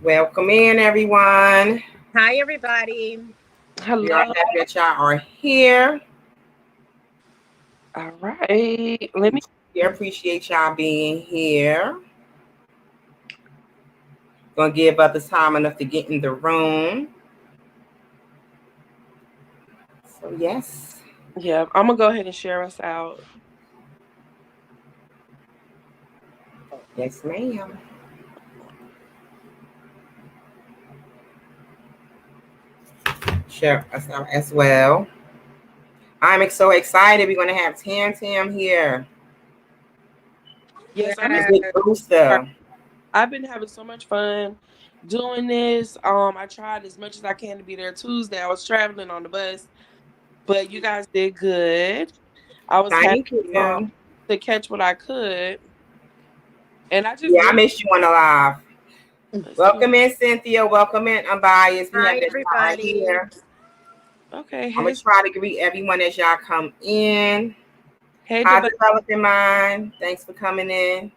Welcome in, everyone. Hi, everybody. We are Hello. happy that y'all are here. All right. Let We me. truly appreciate y'all being here. Gonna give others time enough to get in the room. So yes, Yeah, I'm gonna go ahead and share us out. yes, ma'am. Share us out as well. I'm so excited. We're gonna have Tam here. Yes, I'm The Yeah. big excited. booster. I've been having so much fun doing this. I tried as much as I can to be there Tuesday. I was traveling on the bus, but you guys did good. I was happy Thank you. to catch what I could, and I just Yeah, I really missed you on the live. let's see. Welcome in, Cynthia. Welcome in, Unbiased. We have Hi, that right everybody. here. Okay, I'm gonna hey, try to greet everyone as y'all come in. hey, How's Devon. developing mind? Thanks for coming in.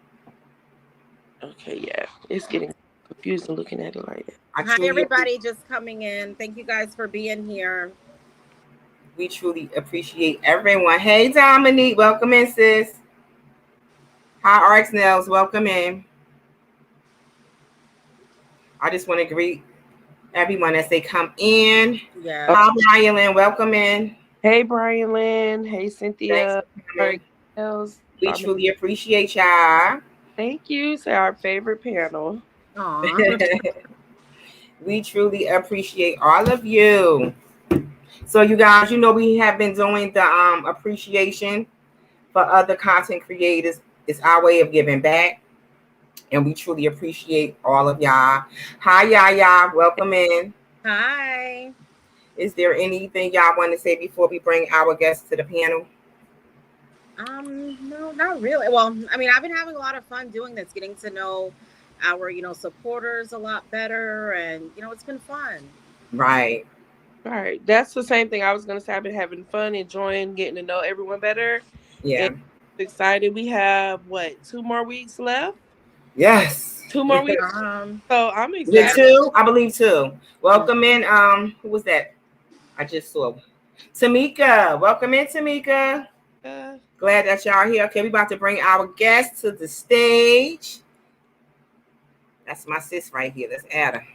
Okay, yeah, it's getting confusing looking at it like that. I Hi, truly, everybody. Just coming in. Thank you guys for being here. we truly appreciate everyone. Hey, Dominique, welcome in, sis. Hi, RX Nails, welcome in. I just want to greet everyone as they come in. Oh, Yes. Hi, Ryan, welcome in. hey, Brian Lynn. Hey, Thanks Cynthia. for All right, coming. girls. We truly appreciate y'all. Thank you. Say our favorite panel. Aw. We truly appreciate all of you. So, you guys, we have been doing the appreciation for other content creators. It's our way of giving back, and we truly appreciate all of y'all. Hi, y'all. Welcome in. Hi. Is there anything y'all want to say before we bring our guests to the panel? No, not really. Well, I mean, I've been having a lot of fun doing this, getting to know our, supporters a lot better, and it's been fun. Right. All right. That's the same thing I was going to say. I've been having fun, enjoying getting to know everyone better. And Yeah. excited. We have, what, 2 more weeks left? Yes. 2 more weeks. Um, So I'm Is it excited. two? I believe two. Welcome in. Who was that? I just saw Tamika. Welcome in, Tamika. Uh, Glad that y'all are here. Okay, we about to bring our guest to the stage. That's my sis right here. Let's add her.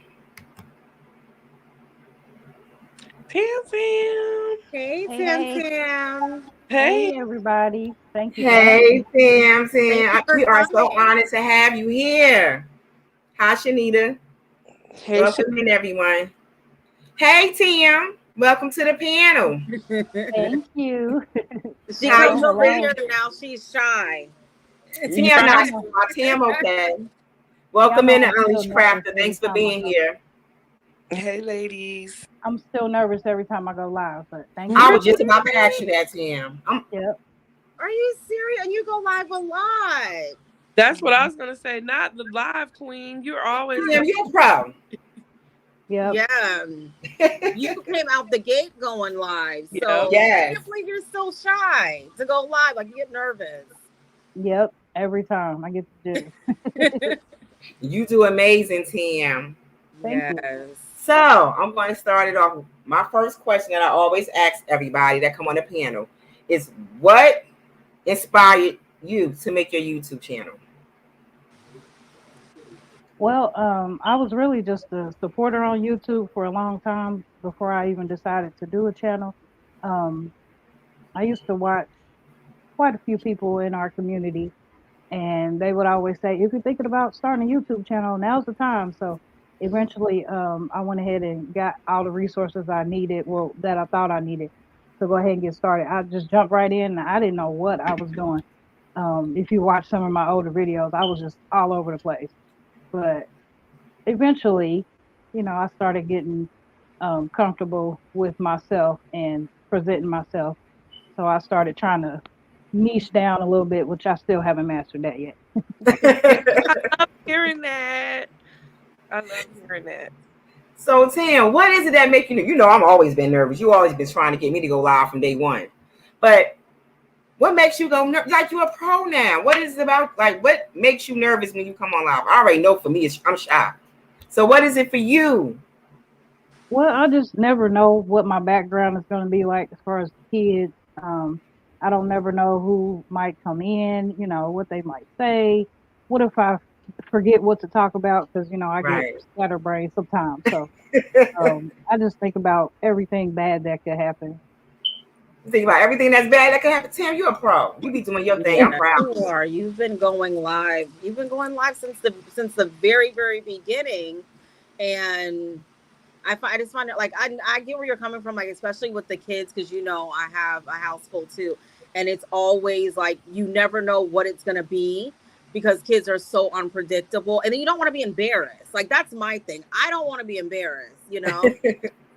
Tam Tam. hey, Hey, Tim hey, Tim. Hey. hey, everybody. Thank you for having Hey, me. Sam, Thank you Sam. for We are so coming. honored to have you here. Hi, Shanita. Hey, Welcome in, everyone. Hey, Tim. Welcome to the panel. Thank you. She How comes you Hello, over hello. here now. She's shy. Tim, not right. Tim, okay. Y'all Welcome know in to I'm still Unleash nervous Crafter. every Thanks for time I being go. here. Hey, ladies. I'm still nervous every time I go live, but thank you I for was Really? just having about to ask you that, Tim. me. Yep. Are you serious? And you go live a lot. That's what I Mhm. was going to say. Not the live queen. You're always Tim, live. you're a pro. Yep. Yeah. You came out the gate going live. Yep. So I Yes. can't believe you're so shy to go live. Like you get nervous. Yep. Every time I get to do. You do amazing, Tim. Thank you. Yes. So I'm going to start it off. My first question that I always ask everybody that come on the panel is, what inspired you to make your YouTube channel? Well, I was really just a supporter on YouTube for a long time before I even decided to do a channel. Um, I used to watch quite a few people in our community, and they would always say, if you're thinking about starting a YouTube channel, now's the time. So eventually, I went ahead and got all the resources I needed, well, that I thought I needed to go ahead and get started. I just jumped right in. I didn't know what I was doing. If you watch some of my older videos, I was just all over the place. But eventually, I started getting comfortable with myself and presenting myself. So I started trying to niche down a little bit, which I still haven't mastered that yet. I love hearing that. I love hearing that. So Tim, what is it that make you? I'm always been nervous. You always been trying to get me to go live from day one, but what makes you go like you're a pro now? What is it about? Like, what makes you nervous when you come on live? I already know for me, I'm shy. So what is it for you? Well, I just never know what my background is going to be like as far as kids. I don't never know who might come in, what they might say. What if I forget what to talk about? Because, I get Right. scatterbrained sometimes. So I just think about everything bad that could happen. Think about everything that's bad that could happen. Tim, you're a pro. You be doing your thing. I'm Yeah, proud. you are. You've been going live. You've been going live since the very very beginning, and I just find it like I get where you're coming from, like especially with the kids, because I have a household too, and it's always like you never know what it's gonna be because kids are so unpredictable, and then you don't want to be embarrassed. Like that's my thing. I don't want to be embarrassed,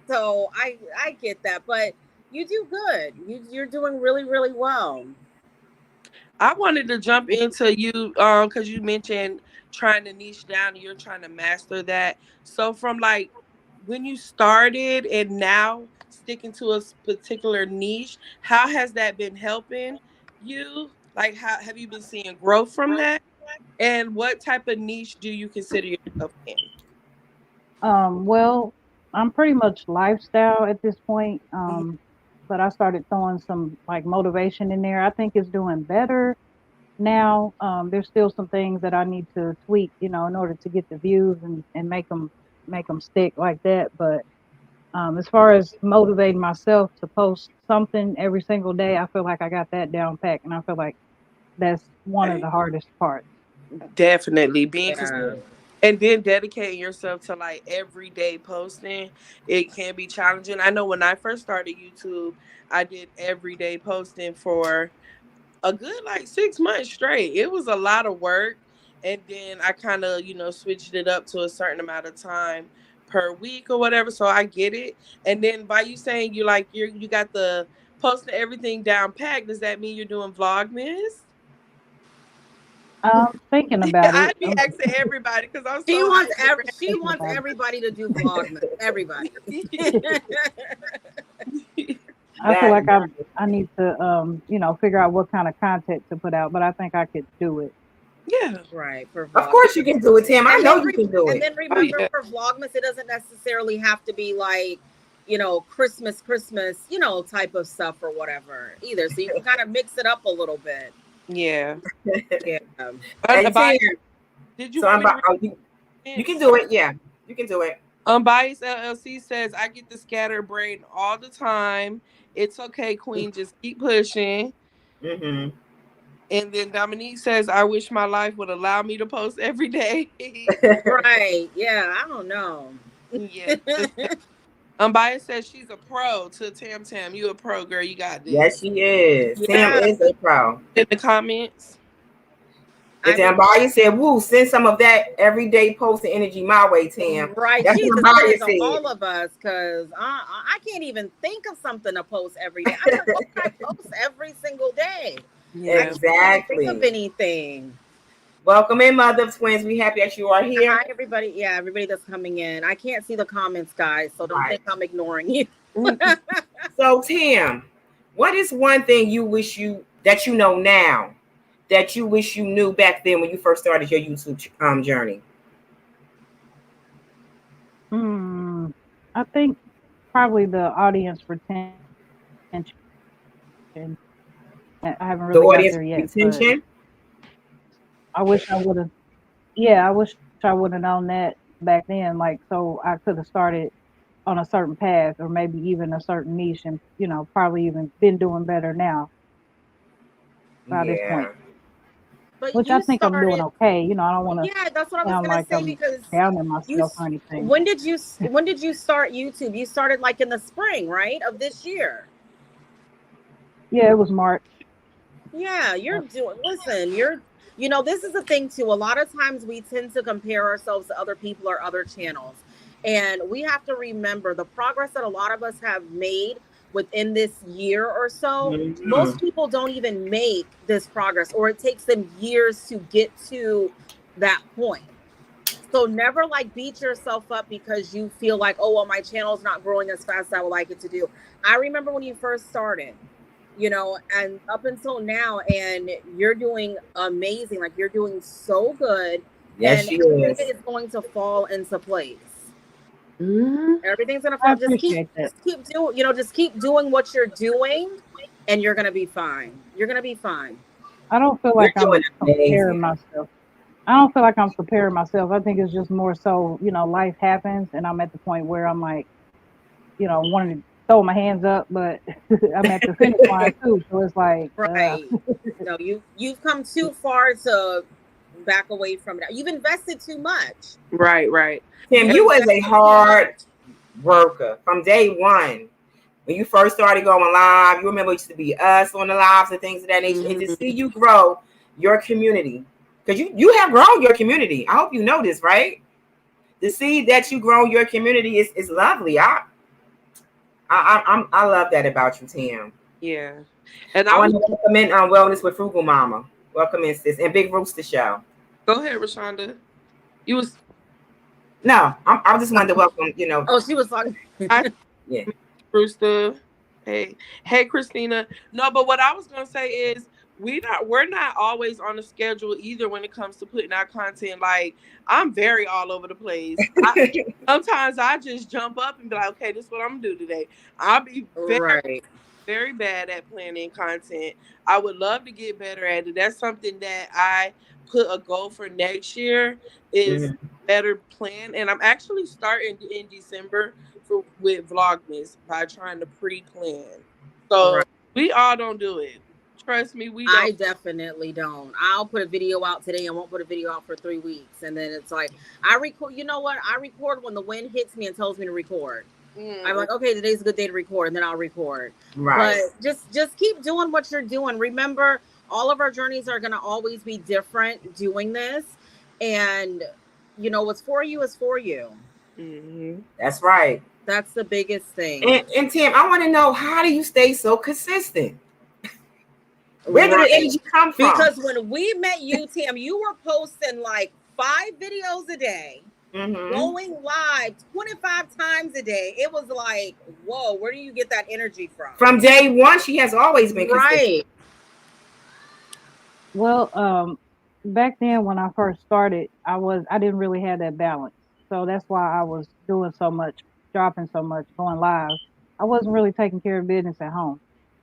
So I get that, but you do good. You're doing really really well. I wanted to jump into you because you mentioned trying to niche down and you're trying to master that. So from like when you started and now sticking to a particular niche, how has that been helping you? Like how have you been seeing growth from that? And what type of niche do you consider yourself in? Well, I'm pretty much lifestyle at this point. Mhm. But I started throwing some like motivation in there. I think it's doing better now. There's still some things that I need to tweak, in order to get the views and make them stick like that. But as far as motivating myself to post something every single day, I feel like I got that down packed, and I feel like that's one of Okay. the hardest parts. Definitely being Yeah. consistent and then dedicating yourself to like everyday posting, it can be challenging. I know when I first started YouTube, I did everyday posting for a good like 6 months straight. It was a lot of work. And then I kind of, switched it up to a certain amount of time per week or whatever. So I get it. And then by you saying you got the posting everything down packed, does that mean you're doing Vlogmas? I'm thinking about it. I'd be asking everybody because I'm She so wants hyped and she Thinking wants about it. everybody to do Vlogmas. Everybody. ready. I feel like That I need to figure out what kind of content to put out, but I think I could do it. Yeah. Right, for of Vlogmas. course you can do it, Tim. I And know then you can do it. Oh remember yeah. for Vlogmas, it doesn't necessarily have to be like, Christmas, type of stuff or whatever either. So you can kind of mix it up a little bit. Yeah. Yeah. And Unbiased, Tim, did you so want I'm me to about, read oh, you can comments? do it. Yeah, you can do it. Unbiased LLC says, I get the scatter brain all the time. It's okay, Queen. Just keep pushing. Mm-hmm. And then Dominique says, I wish my life would allow me to post every day. Right. Yeah. I don't know. Yeah. Unbiased says she's a pro to Tam Tam. You a pro, girl. You got Yes, this. she is. Tim Yeah. is a pro. In the comments. And I mean, Tim Baya said, "Woo, send some of that everyday posting energy my way, Tim." right. That's She needs what to send Baya it to said. all of us because I can't even think of something to post every day. I don't know what I post every single day. I Yeah. can't even think of Exactly. anything. Welcome in, Mother of Twins. We happy that you are here. Hi, everybody. Yeah, everybody that's coming in. I can't see the comments, guys, so don't Right. think I'm ignoring you. So, Tim, what is one thing you wish that you know now that you wish you knew back then when you first started your YouTube journey? I think probably the audience retention. I haven't The really got audience there yet, but retention. I wish I would have. Yeah, I wish I would have known that back then. Like, so I could have started on a certain path, or maybe even a certain niche, and probably even been doing better now by this point. Yeah. But Which I you think I'm doing started, okay. I don't want to yeah, that's what I was sound gonna like say I'm because downing you. myself or anything. When did you start YouTube? You started like in the spring, right, of this year. Yeah, it was March. Yeah, you're doing. Listen, you're. This is the thing too. A lot of times we tend to compare ourselves to other people or other channels, and we have to remember the progress that a lot of us have made within this year or so. Most people don't even make this progress, or it takes them years to get to that point. So never like beat yourself up because you feel like, oh, well, my channel's not growing as fast as I would like it to do. I remember when you first started, and up until now, and you're doing amazing. Like you're doing so good. Yes, and she everything is. is going to fall into place. Mhm. Everything's gonna I fall. appreciate that. Just keep doing, just keep doing what you're doing, and you're gonna be fine. You're gonna be fine. I don't feel You're like doing I'm amazing. comparing myself. I don't feel like I'm comparing myself. I think it's just more so, life happens and I'm at the point where I'm like, wanting to throw my hands up, but I'm at the finish line too. So it's like, Right. No, you've come too far to back away from it. You've invested too much. Right, right. Tim, And you was a Invested too hard much. worker from day one. When you first started going live, you remember it used to be us on the lives and things of that nature. And to see Mhm. you grow your community, because you have grown your community. I hope you know this, right? To see that you grown your community is lovely. I love that about you, Tim. Yeah. And I I want was to welcome in on Wellness with Frugal Mama. Welcome in, sis, and Big Rooster Show. go ahead, Rashonda. You was No, I just wanted to welcome. Oh, she was talking. I Yeah. Brewster. Hey, hey, Christina. No, but what I was gonna say is we're not always on the schedule either when it comes to putting out content. Like I'm very all over the place. Sometimes I just jump up and be like, okay, this is what I'm gonna do today. I'll be Right. very bad at planning content. I would love to get better at it. That's something that I put a goal for next year is Mhm. better plan. And I'm actually starting in December with Vlogmas by trying to pre-plan. So Right. we all don't do it. Trust me, we don't. I definitely don't. I'll put a video out today and won't put a video out for 3 weeks. And then it's like, I record, you know what? I record when the wind hits me and tells me to record. I'm Mm, like, okay, today's a good day to record, and then I'll record. Right. But just keep doing what you're doing. Remember, all of our journeys are gonna always be different doing this. And what's for you is for you. mhm. That's right. That's the biggest thing. And Tim, I want to know, how do you stay so consistent? Where did the Right. energy come from? Because when we met you, Tim, you were posting like 5 videos a day, Mm-hmm. going live 25 times a day. It was like, whoa, where do you get that energy from? From day one, she has always been consistent. Right. Well, back then when I first started, I didn't really have that balance. So that's why I was doing so much, dropping so much, going live. I wasn't really taking care of business at home.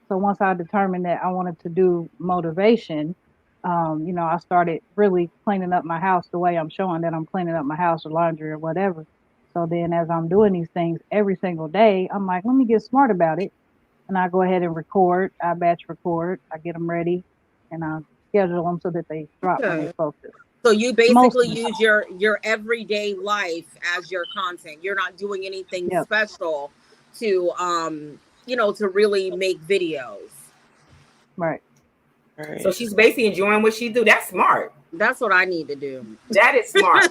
So once I determined that I wanted to do motivation, I started really cleaning up my house the way I'm showing that I'm cleaning up my house or laundry or whatever. So then as I'm doing these things every single day, I'm like, let me get smart about it. And I go ahead and record. I batch record. I get them ready, and I schedule them so that they drop when they're Okay. supposed to. So you Most basically of the use time. your everyday life as your content. You're not doing anything Yep. special to to really make videos. Right. Right. So she's basically enjoying what she do. That's smart. That's what I need to do. That is smart.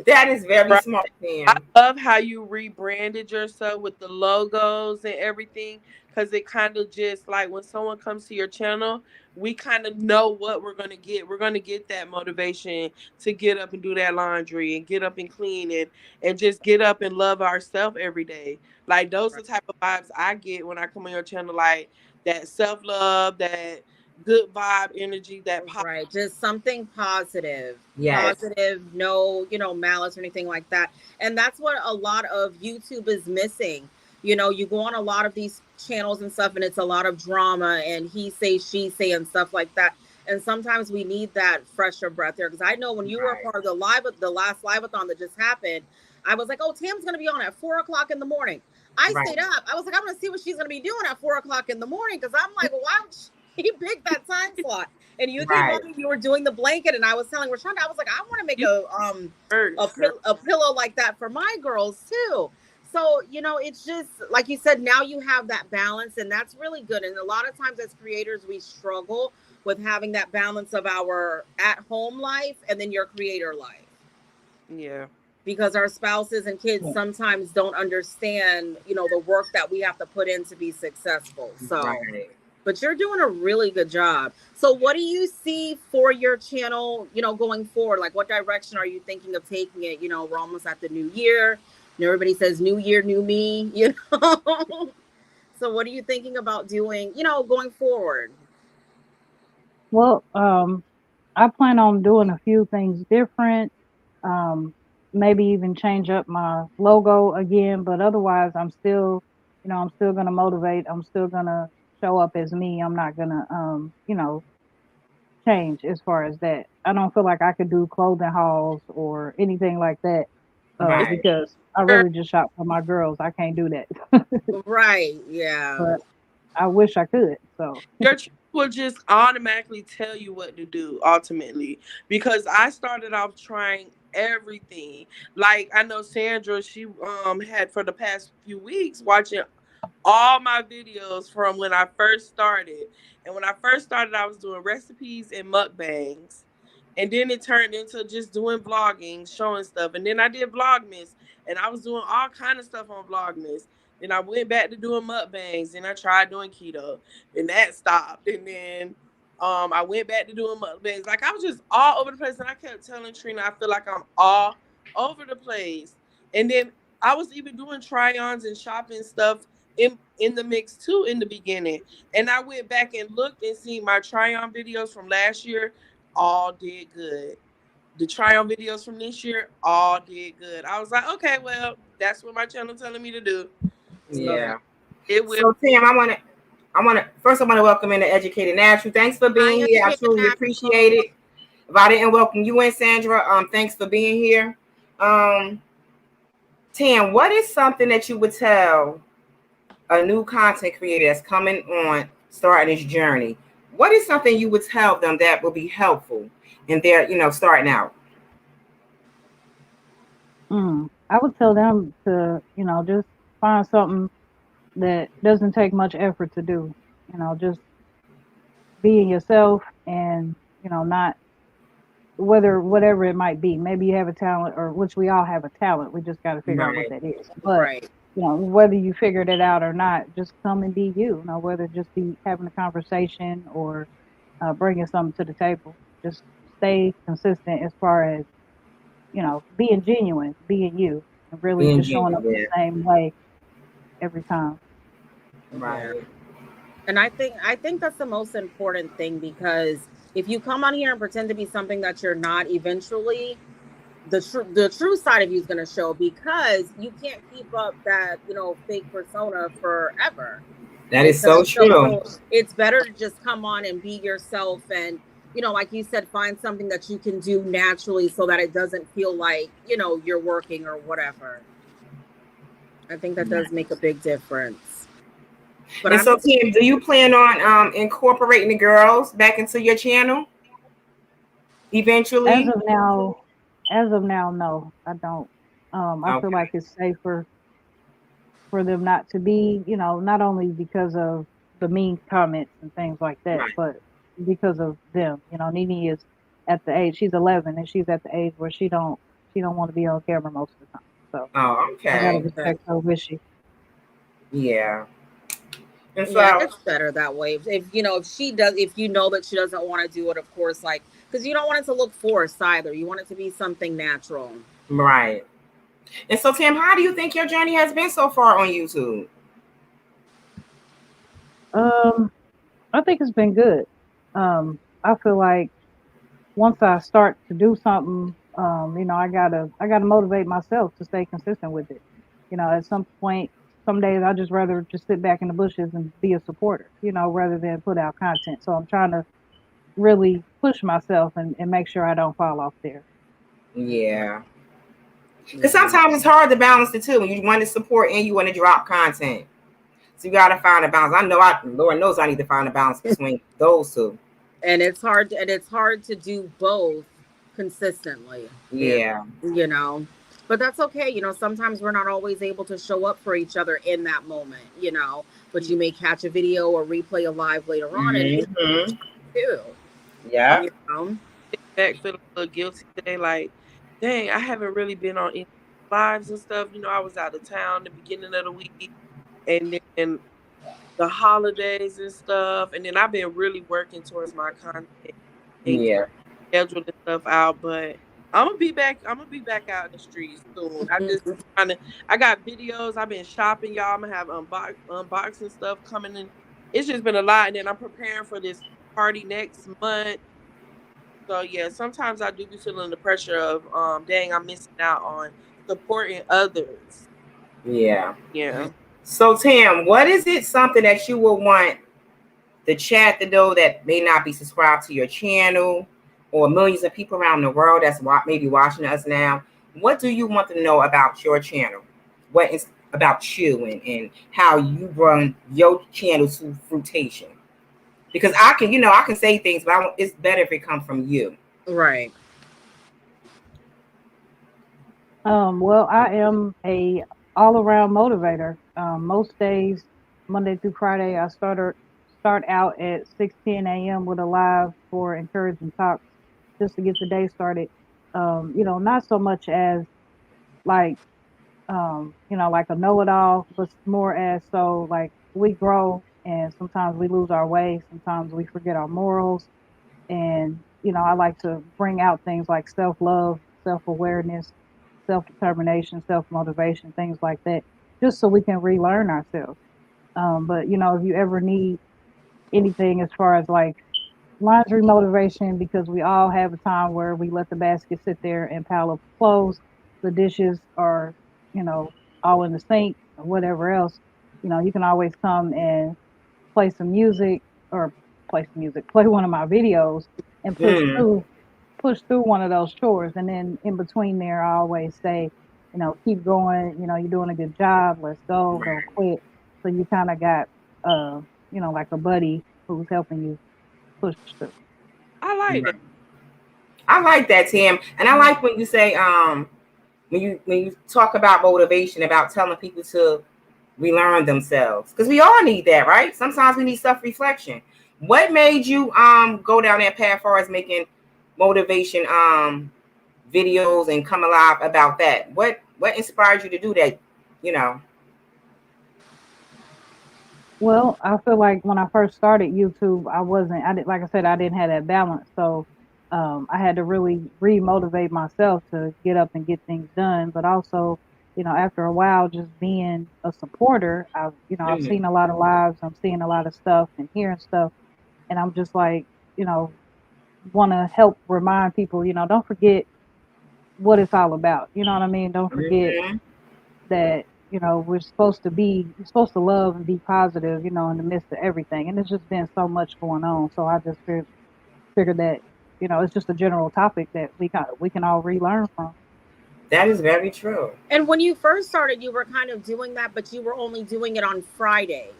That is very Right. smart, I Tim. love how you rebranded yourself with the logos and everything because it kind of just like when someone comes to your channel, we kind of know what we're going to get. We're going to get that motivation to get up and do that laundry and get up and clean and just get up and love ourselves every day. Like those are the type of vibes I get when I come on your channel, like that self-love, that good vibe energy, that Right. Just something positive. Yes. Positive, no, malice or anything like that. And that's what a lot of YouTube is missing. You go on a lot of these channels and stuff, and it's a lot of drama and he say, she say, and stuff like that. And sometimes we need that fresher breath there. Because I know when you were Right. part of the last live-a-thon that just happened, I was like, oh, Tam's gonna be on at 4 o'clock in the morning. I Right. stayed up. I was like, I'm gonna see what she's gonna be doing at 4 o'clock in the morning. Because I'm like, well, why would he picked that time slot? And you came Right. on and you were doing the blanket, and I was telling Rashonda, I was like, I want to make pop. a pillow like that for my girls too. So it's just like you said. Now you have that balance, and that's really good. And a lot of times as creators, we struggle with having that balance of our at-home life and then your creator life. Yeah. Because our spouses and kids sometimes don't understand, the work that we have to put in to be successful. So. Right. But you're doing a really good job. So what do you see for your channel, going forward? Like what direction are you thinking of taking it? We're almost at the new year. And everybody says new year, new me, So what are you thinking about doing, going forward? Well, I plan on doing a few things different. Um, Maybe even change up my logo again, but otherwise, I'm still, I'm still gonna motivate. I'm still gonna show up as me. I'm not gonna, change as far as that. I don't feel like I could do clothing hauls or anything like that, It's Right. because I sure really just shop for my girls. I can't do that, Right. Yeah. but I wish I could. So, your child will just automatically tell you what to do ultimately, because I started off trying everything. Like I know Sandra, she had for the past few weeks watching all my videos from when I first started. And when I first started, I was doing recipes and mukbangs. And then it turned into just doing vlogging, showing stuff. And then I did Vlogmas, and I was doing all kind of stuff on Vlogmas. Then I went back to doing mukbangs, and I tried doing keto, and that stopped. And then I went back to doing mukbangs. Like I was just all over the place, and I kept telling Trina, I feel like I'm all over the place. And then I was even doing try-ons and shopping stuff in the mix too in the beginning. And I went back and looked and seen my try-on videos from last year, all did good. The try-on videos from this year, all did good. I was like, okay, well, that's what my channel telling me to do. So Yeah. it will. So Tim, I want to welcome in the Educated Natural. Thanks for Hi, being here. I Educated truly appreciate Natural. it. If I didn't welcome you in, Sandra, thanks for being here. Tim, what is something that you would tell a new content creator that's coming on, starting this journey? What is something you would tell them that will be helpful in their, starting out? I would tell them to, just find something that doesn't take much effort to do. Just being yourself and, not whatever it might be. Maybe you have a talent, or which we all have a talent. We just got to figure out what Right. that is. But, Right. whether you figured it out or not, just come and be you. Whether just be having a conversation or bringing something to the table. Just stay consistent as far as, being genuine, being you, and really Being just showing up genuine, the yeah. same way every time. Yeah. Right. And I think that's the most important thing, because if you come on here and pretend to be something that you're not, eventually the true side of you is going to show, because you can't keep up that, fake persona forever. That It's is going so to show. true. So it's better to just come on and be yourself, and like you said, find something that you can do naturally so that it doesn't feel like, you're working or whatever. I think that does make a big difference. But And I'm so, Tim, do you plan on incorporating the girls back into your channel As eventually? of now, no, I don't. I feel Okay. like it's safer for them not to be, not only because of the mean comments and things like that, Right. but because of them. Nene is at the age, she's 11, and she's at the age where she don't want to be on camera most of the time. So Oh, I gotta okay. okay. respect her wishes. Yeah. And Yeah, so, it's better that way. If she does, if you know that she doesn't want to do it, of course, like, because you don't want it to look forced either. You want it to be something natural. right. And so, Tim, how do you think your journey has been so far on YouTube? Um, I think it's been good. I feel like once I start to do something, I gotta motivate myself to stay consistent with it. At some point, some days I just rather just sit back in the bushes and be a supporter, rather than put out content. So I'm trying to really push myself and make sure I don't fall off there. Yeah. Because Yeah. sometimes it's hard to balance the two. You want to support and you want to drop content. So you got to find a balance. Lord knows I need to find a balance between those two. And it's hard to do both consistently. And Yeah. you know, but that's okay. Sometimes we're not always able to show up for each other in that moment. But you may catch a video or replay a live later on, and it's Mm-hmm. too. Yeah. You know. Back feeling a little guilty today. Like, dang, I haven't really been on any lives and stuff. I was out of town the beginning of the week, and then the holidays and stuff. And then I've been really working towards my content and Yeah. schedule this stuff out. But I'm gonna be back. I'm gonna be back out in the streets soon. I just trying to. I got videos. I've been shopping, y'all. I'm gonna have unboxing stuff coming in. It's just been a lot, and then I'm preparing for this party next month. So yeah, sometimes I do be feeling the pressure of dang, I'm missing out on supporting others. Yeah. Yeah. So Tam, what is it something that you will want the chat to know that may not be subscribed to your channel, or millions of people around the world that's maybe watching us now? What do you want to know about your channel? What is about you, and how you run your channel to fruition? Because I can, I can say things, but it's better if it comes from you. Right. Well, I am a all around motivator. Most days, Monday through Friday, I start out at 6:10 a.m. with a live for encouraging talks, just to get the day started. Not so much as like like a know-it-all, but more as so like we grow and sometimes we lose our way, sometimes we forget our morals, and I like to bring out things like self-love, self-awareness, self-determination, self-motivation, things like that, just so we can relearn ourselves. But if you ever need anything as far as like laundry motivation, because we all have a time where we let the basket sit there and pile up clothes, the dishes are, you know, all in the sink or whatever else, you can always come and play some music or play one of my videos and Mm. push through one of those chores. And then in between there, I always say, keep going, you're doing a good job. Let's go. Don't quit. So you kind of got, like a buddy who's helping you push through. I like that. I like that, Tim, and I like when you say when you talk about motivation, about telling people to relearn themselves, because we all need that, right? Sometimes we need self-reflection. What made you go down that path as far as making motivation videos and come alive about that? What inspired you to do that? You know. Well, I feel like when I first started YouTube, I did, like I said, I didn't have that balance. So I had to really re-motivate myself to get up and get things done. But also, after a while, just being a supporter, I've Mm-hmm. seen a lot of lives, I'm seeing a lot of stuff and hearing stuff. And I'm just like, want to help remind people, don't forget what it's all about. You know what I mean? Don't forget Mm-hmm. that you're supposed to love and be positive, in the midst of everything. And there's just been so much going on, so I just figured that it's just a general topic that we can all relearn from. That is very true. And when you first started, you were kind of doing that, but you were only doing it on Fridays.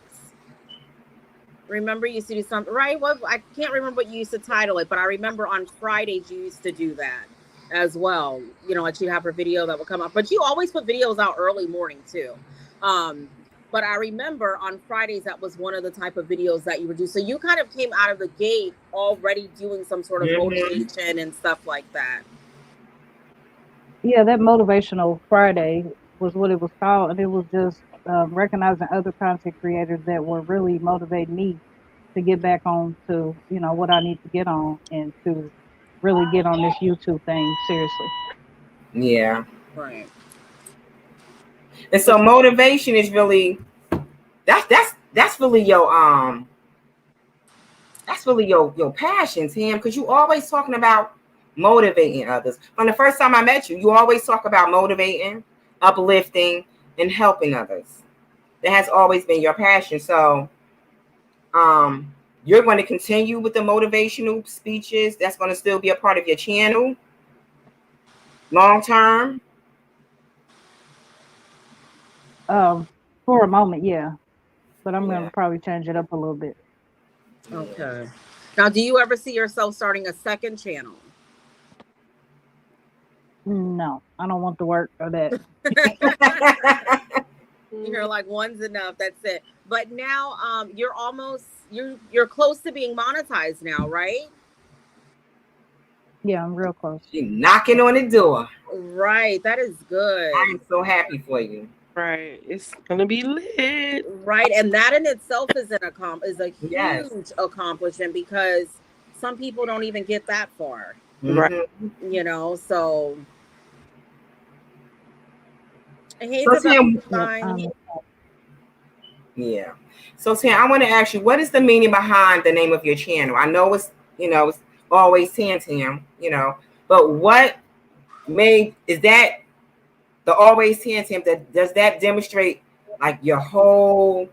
Remember, you used to do something, right? Well, I can't remember what you used to title it, but I remember on Fridays you used to do that as well. Like you'd have a video that would come up, but you always put videos out early morning too. But I remember on Fridays that was one of the type of videos that you would do. So you kind of came out of the gate already doing some sort of Mm-hmm. motivation and stuff like that. Yeah, that motivational Friday was what it was called, and it was just recognizing other content creators that were really motivating me to get back on to what I need to get on and to really get on this YouTube thing seriously. Yeah. Right. And so motivation is really that's really your passion, Tim, because you always talking about motivating others. From the first time I met you, you always talk about motivating, uplifting, and helping others. That has always been your passion. So you're going to continue with the motivational speeches. That's going to still be a part of your channel long term. For a moment, yeah, but I'm Yeah. gonna probably change it up a little bit. Okay. Now, do you ever see yourself starting a second channel? No, I don't want the work or that. You're like, one's enough. That's it. But now, you're close to being monetized now, right? Yeah, I'm real close. She's knocking on the door. Right. That is good. I am so happy for you. Right. It's gonna be lit. Right. And that in itself is a huge Yes. accomplishment, because some people don't even get that far. Right. So I hate So, Tim, to yeah. So, Tim, I want to ask you, what is the meaning behind the name of your channel? I know it's always Tam, you know. But what is that the always Tam? That does that demonstrate like your whole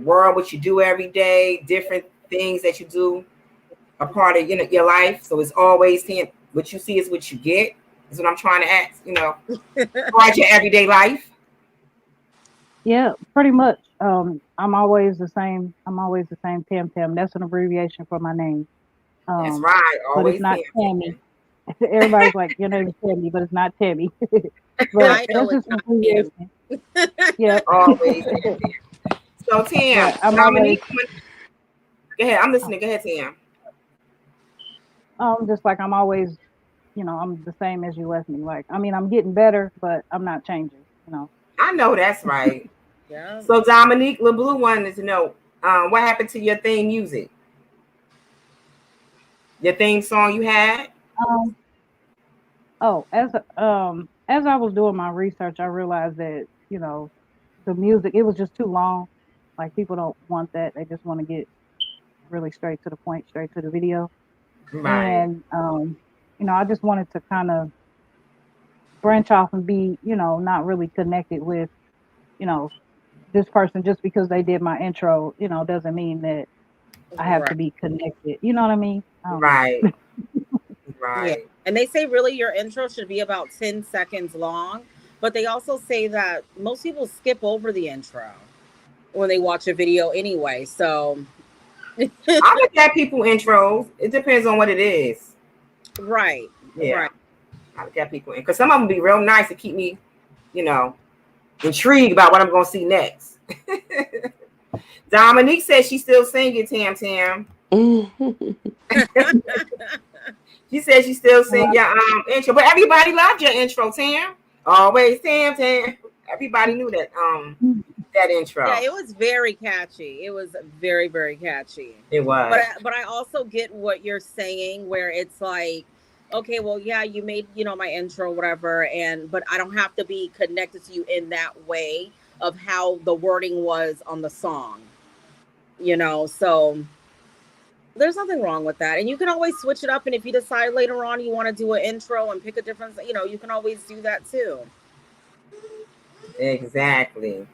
world, what you do every day, different things that you do, a part of your life? So it's always Tam. What you see is what you get. Is what I'm trying to ask. You know, part your everyday life. Yeah, pretty much. I'm always the same. I'm always the same. Tam. That's an abbreviation for my name. That's right. But it's Always not Tam. Tammy. Everybody's like, your name is Tammy, but it's not Tammy. But I know that's it's just an not abbreviation. Yeah. Always Tam. So Tam, But I'm Dominique, go ahead. I'm listening. Go ahead, Tam. just like I'm always, I'm the same as you left me. Like, I mean, I'm getting better, but I'm not changing. I know that's right. Yeah. So Dominique LeBlue wanted to know what happened to your theme music, your theme song you had. As I was doing my research, I realized that the music, it was just too long. Like, people don't want that; they just want to get really straight to the point, straight to the video. Right. And I just wanted to kind of branch off and be, not really connected with, this person just because they did my intro. Doesn't mean that I have to be connected. You know what I mean? Right. Yeah. Right. And they say really your intro should be about 10 seconds long, but they also say that most people skip over the intro when they watch a video anyway. So I look at people intros. It depends on what it is. right. Yeah. Right. I look at people because some of them be real nice to keep me, intrigued about what I'm gonna see next. Dominique says she's still singing, Tam. She said she still sing your intro, but everybody loved your intro, Tam. Always Tam. Everybody knew that that intro. Yeah, it was very catchy. It was very, very catchy. It was. But I also get what you're saying, where it's like, okay, well, yeah, you made my intro, whatever, but I don't have to be connected to you in that way of how the wording was on the song. So there's nothing wrong with that. And you can always switch it up. And if you decide later on you want to do an intro and pick a different, you can always do that too. Exactly.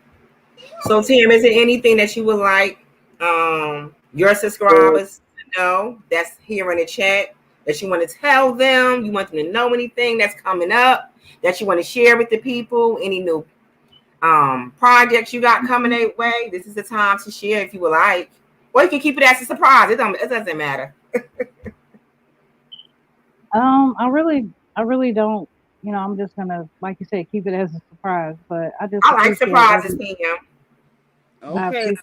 So Tim, is there anything that you would like your subscribers to know that's here in the chat that you want to tell them? You want them to know anything that's coming up that you want to share with the people? Any new projects you got coming their way? This is the time to share if you would like. Or you can keep it as a surprise. It doesn't matter. I really don't. I'm just gonna, like you said, keep it as a surprise. But I like surprises, Tim. Okay,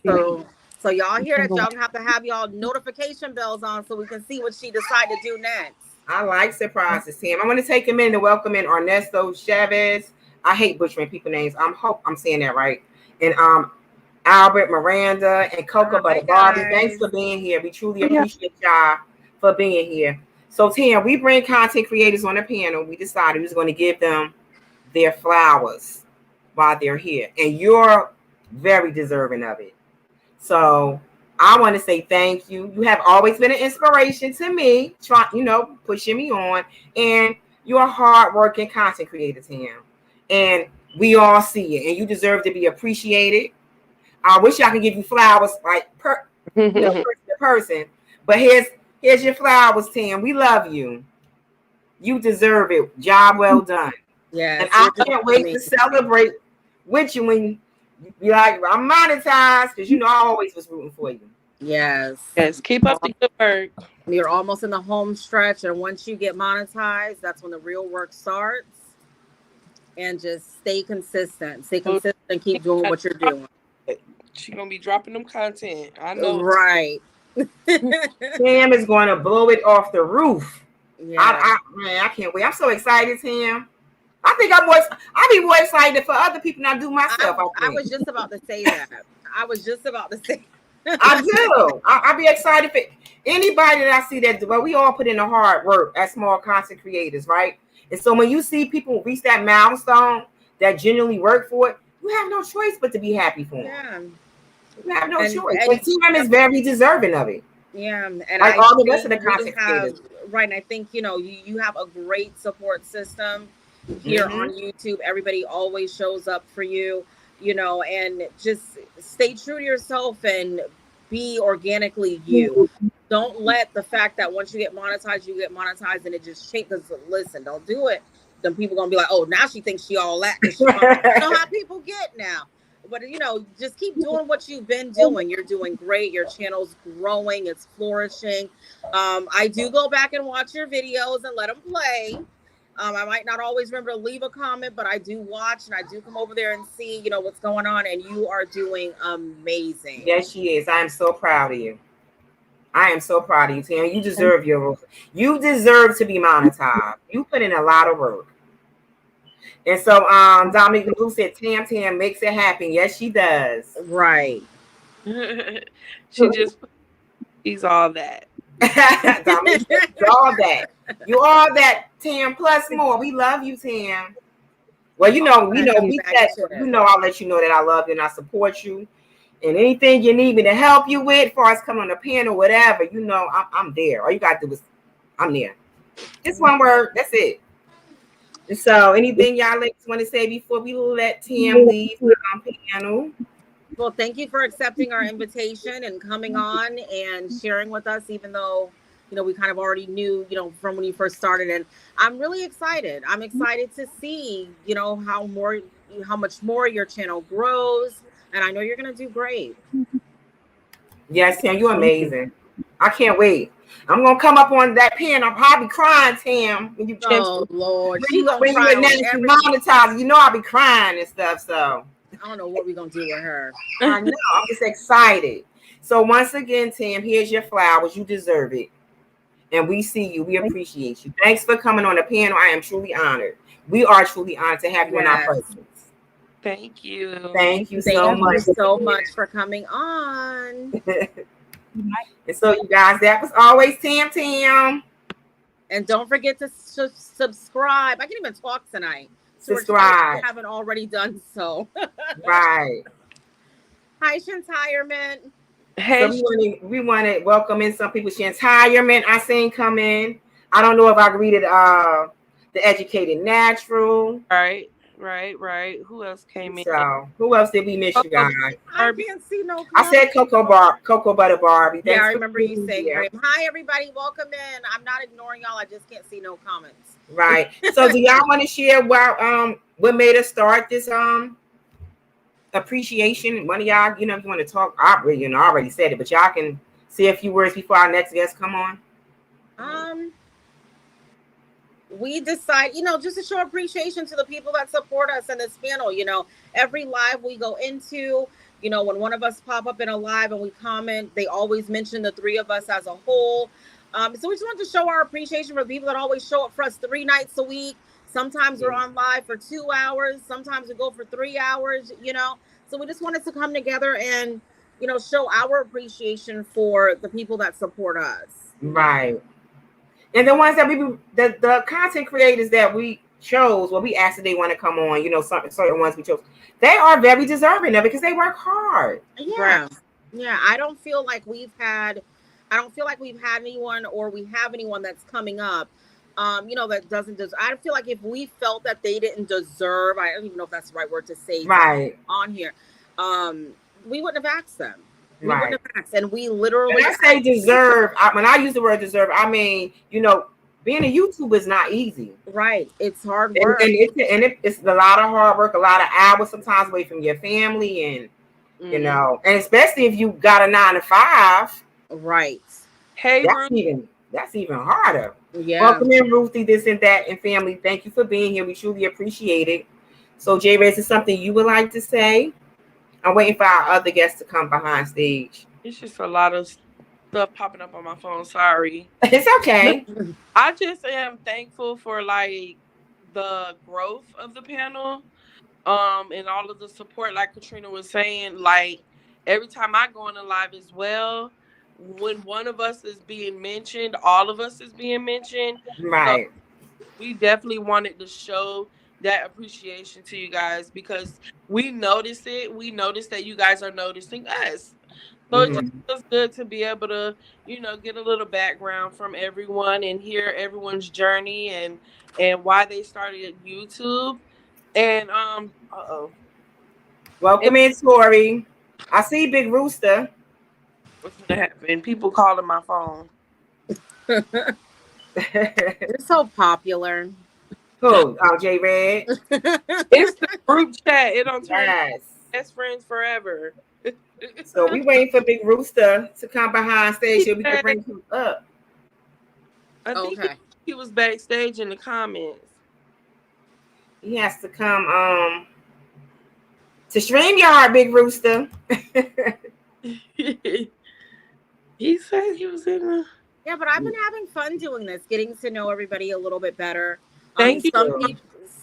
so y'all hear that? Y'all have to have y'all notification bells on so we can see what she decide to do next. I like surprises, Tim. I'm going to take a minute to welcome in Ernesto Chavez. I hate butchering people's names. Hope I'm saying that right. And Albert Miranda and Coco Butter Barbie. Thanks for being here. We truly appreciate y'all for being here. So, Tim, we bring content creators on the panel. We decided we was going to give them their flowers while they're here. And you're very deserving of it. So I want to say thank you. You have always been an inspiration to me, pushing me on. And you're a hardworking content creator, Tim. And we all see it. And you deserve to be appreciated. I wish I could give you flowers like person to person. But here's your flowers, Tim. We love you. You deserve it. Job well done. Yeah. And I can't wait to celebrate with you when you like, I'm monetized, because I always was rooting for you. Yes. Keep up the good work. You're almost in the home stretch, and once you get monetized, that's when the real work starts. And just stay consistent. Keep doing what you're doing. She's gonna be dropping them content. I know. Right. Tim is going to blow it off the roof. Yeah. I can't wait. I'm so excited, Tim. I think I'll be more excited for other people than I do myself. I was just about to say that. I do. I'll be excited for anybody that I see that. Well, we all put in the hard work as small content creators, right? And so when you see people reach that milestone that genuinely work for it, you have no choice but to be happy for them. Yeah. You have no choice. And Tim is very deserving of it. Yeah, and like all the rest of the content creators. right. And I think, you have a great support system here on YouTube. Everybody always shows up for you, and just stay true to yourself and be organically you. Don't let the fact that once you get monetized and it just changes. Because listen, don't do it. Then people gonna be like, oh, now she thinks she all that. You know how people get now. But just keep doing what you've been doing. You're doing great. Your channel's growing. It's flourishing. I do go back and watch your videos and let them play. I might not always remember to leave a comment, but I do watch and I do come over there and see, what's going on. And you are doing amazing. Yes, she is. I am so proud of you. I am so proud of you, Tam. You deserve you deserve to be monetized. You put in a lot of work. And so Dominique Blue said Tam makes it happen. Yes, she does. Right. She's all that. Dominique, you're all that. You all that, Tam, plus more. We love you, Tam. Well, I'll let you know that I love you and I support you. And anything you need me to help you with, as far as coming on the panel, whatever, I'm there. All you got to do is, I'm there. Just one word. That's it. And so, anything y'all ladies want to say before we let Tam leave the panel? Well, thank you for accepting our invitation and coming on and sharing with us, even though, we kind of already knew, from when you first started. And I'm really excited. I'm excited to see, how much more your channel grows. And I know you're going to do great. Yes, Tam, you're amazing. I can't wait. I'm going to come up on that pen. I'll probably crying, Tam. When you Lord. When you monetize, I'll be crying and stuff. So I don't know what we're going to do with her. I know. I'm just excited. So once again, Tam, here's your flowers. You deserve it. And we see you. We appreciate you. Thanks for coming on the panel. I am truly honored. We are truly honored to have you in our presence. Thank you. Thank you so much for coming on. And so, you guys, that was always Tam. And don't forget to subscribe. I can't even talk tonight. Subscribe. I haven't already done so. Right. Hi, Shantirement. Hey, so we want to welcome in some people. Shantirement, I seen come in. I don't know if I greeted the Educated Natural. Right. Who else came in? So, who else did we miss, you guys? I can't see no comments. I said Cocoa Butter Barbie. Thanks I remember you saying great. Hi, everybody. Welcome in. I'm not ignoring y'all. I just can't see no comments. Right. So, do y'all want to share what made us start this appreciation? One of y'all, if you want to talk, I already said it, but y'all can say a few words before our next guest come on. We decide, just to show appreciation to the people that support us in this panel. Every live we go into, when one of us pop up in a live and we comment, they always mention the three of us as a whole. So we just want to show our appreciation for the people that always show up for us 3 nights a week. Sometimes we're on live for 2 hours. Sometimes we go for 3 hours, So we just wanted to come together and, show our appreciation for the people that support us. Right. And the ones that the content creators that we chose, we asked if they want to come on, certain ones we chose, they are very deserving of it because they work hard. Yeah. Right. Yeah. I don't feel like we've had anyone or we have anyone that's coming up, that doesn't deserve. I feel like if we felt that they didn't deserve, I don't even know if that's the right word to say on here, we wouldn't have asked them. We wouldn't have asked, and we literally. When I say deserve, when I use the word deserve, I mean, being a YouTuber is not easy. Right, it's hard work, and it's a lot of hard work, a lot of hours, sometimes away from your family, and and especially if you got a 9 to 5. Right. Hey, that's even harder. Yeah. Welcome in, Ruthie, this and that, and family. Thank you for being here. We truly appreciate it. So, J-Rez, is something you would like to say? I'm waiting for our other guests to come behind stage. It's just a lot of stuff popping up on my phone. Sorry. It's okay. I just am thankful for the growth of the panel, and all of the support. Like Katrina was saying, every time I go on a live as well, when one of us is being mentioned, all of us is being mentioned. Right. So we definitely wanted to show that appreciation to you guys because we notice it. We notice that you guys are noticing us. So it just Mhm. feels good to be able to, get a little background from everyone and hear everyone's journey and why they started YouTube. And and Welcome in, Tori. I see Big Rooster. what's gonna happen? People calling my phone. You're so popular. Who? Oh, J Red. It's the group chat. It don't turn Yes. best friends forever. So we waiting for Big Rooster to come behind stage so we can said- bring him up. I think Okay. he was backstage in the comments. He has to come to StreamYard, Big Rooster. He said he was in the. Yeah, but I've been having fun doing this, getting to know everybody a little bit better. Thank you.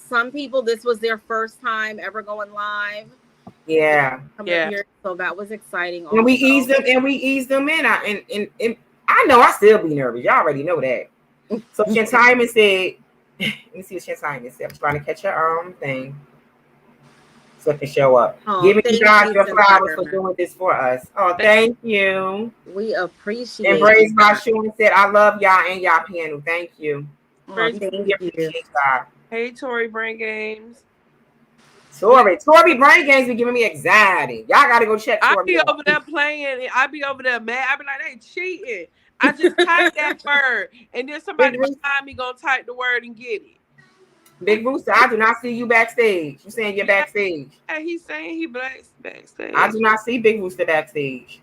Some people, this was their first time ever going live. Yeah. Coming up here, so that was exciting. And we also. eased them in. And I know I still be nervous. Y'all already know that. So Shantaima said, let me see what Shantaima said. I'm trying to catch her thing. So it can show up. Giving you guys your flowers for doing this for us. Oh, thank you. We appreciate it. Embraced by Sean said, I love y'all and y'all panel. Thank you. Oh, thank you. Appreciate y'all. Hey, Tori Brain Games. Tori Brain Games be giving me anxiety. Y'all gotta go check Tori. I be over there playing. I be over there mad. I be like, they cheating. I just type that word, and then somebody behind me gonna type the word and get it. Big Rooster, I do not see you backstage. You saying you're backstage? Yeah, he's saying he backstage. I do not see Big Rooster backstage.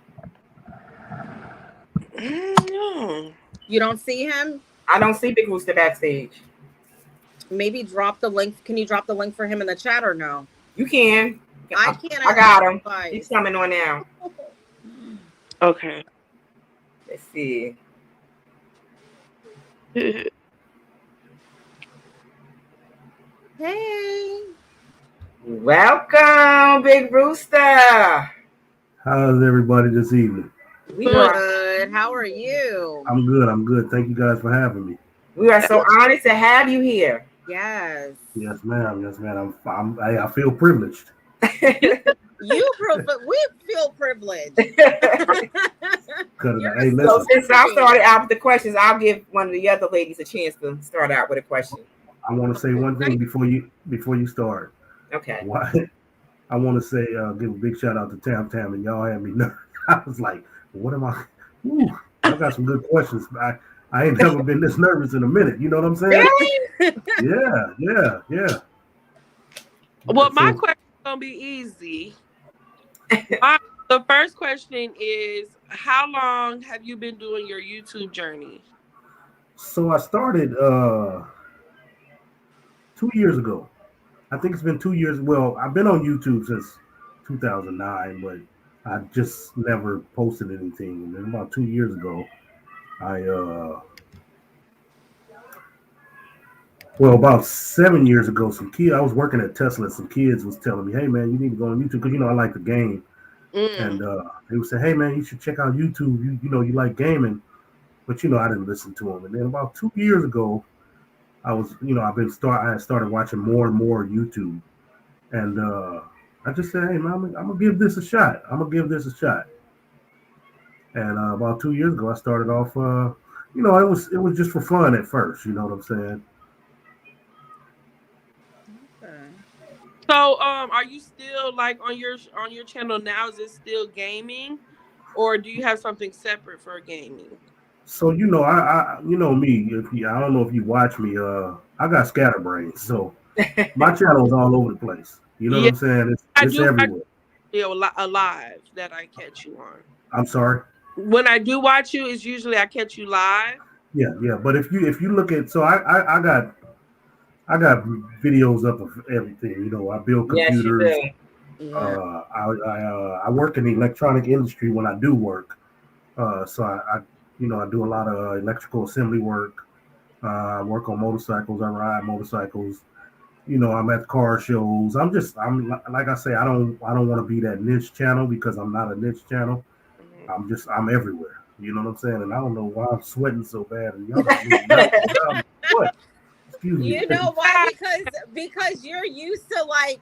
You don't see him? I don't see Big Rooster backstage. Maybe drop the link. Can you drop the link for him in the chat or no? You can. I can't. I got him. He's coming on now. Okay. Let's see. Hey. Welcome, Big Rooster. How's everybody this evening? We Good. How are you? I'm good. I'm good. Thank you guys for having me. We are so honored to have you here. Yes. Yes, ma'am. Yes, ma'am. I feel privileged. We feel privileged. Hey, listen. So since I started out with the questions, I'll give one of the other ladies a chance to start out with a question. I want to say one thing before you start. Okay. I want to say give a big shout out to Tam Tam, and y'all had me nervous. I was like, what am I? Ooh, I got some good questions. I ain't never been this nervous in a minute. You know what I'm saying? Yeah. Well, my question is gonna be easy. The first question is, how long have you been doing your YouTube journey? So I started 2 years ago. I think it's been 2 years. Well, I've been on YouTube since 2009, but I just never posted anything. And then about 2 years ago, about 7 years ago, I was working at Tesla, and some kids was telling me, hey, man, you need to go on YouTube, because, I like the game. And they would say, hey, man, you should check out YouTube. You like gaming. But, I didn't listen to them. And then about 2 years ago, I had started watching more and more YouTube. And I just said, hey, man, I'm going to give this a shot. And about 2 years ago, I started off, it was just for fun at first. You know what I'm saying? So, are you still like on your channel now? Is it still gaming, or do you have something separate for gaming? So I me. I don't know if you watch me. I got scatterbrains, so my channel is all over the place. You know what I'm saying? It's everywhere. Alive that I catch you on. I'm sorry. When I do watch you, it's usually I catch you live. Yeah. But if you look at, so I got videos up of everything. I build computers. Yes, you do. I work in the electronic industry when I do work. So I do a lot of electrical assembly work. I work on motorcycles. I ride motorcycles. I'm at car shows. I'm like I say, I don't want to be that niche channel, because I'm not a niche channel. I'm everywhere. You know what I'm saying? And I don't know why I'm sweating so bad. And y'all what? Excuse me. You know why? Because you're used to like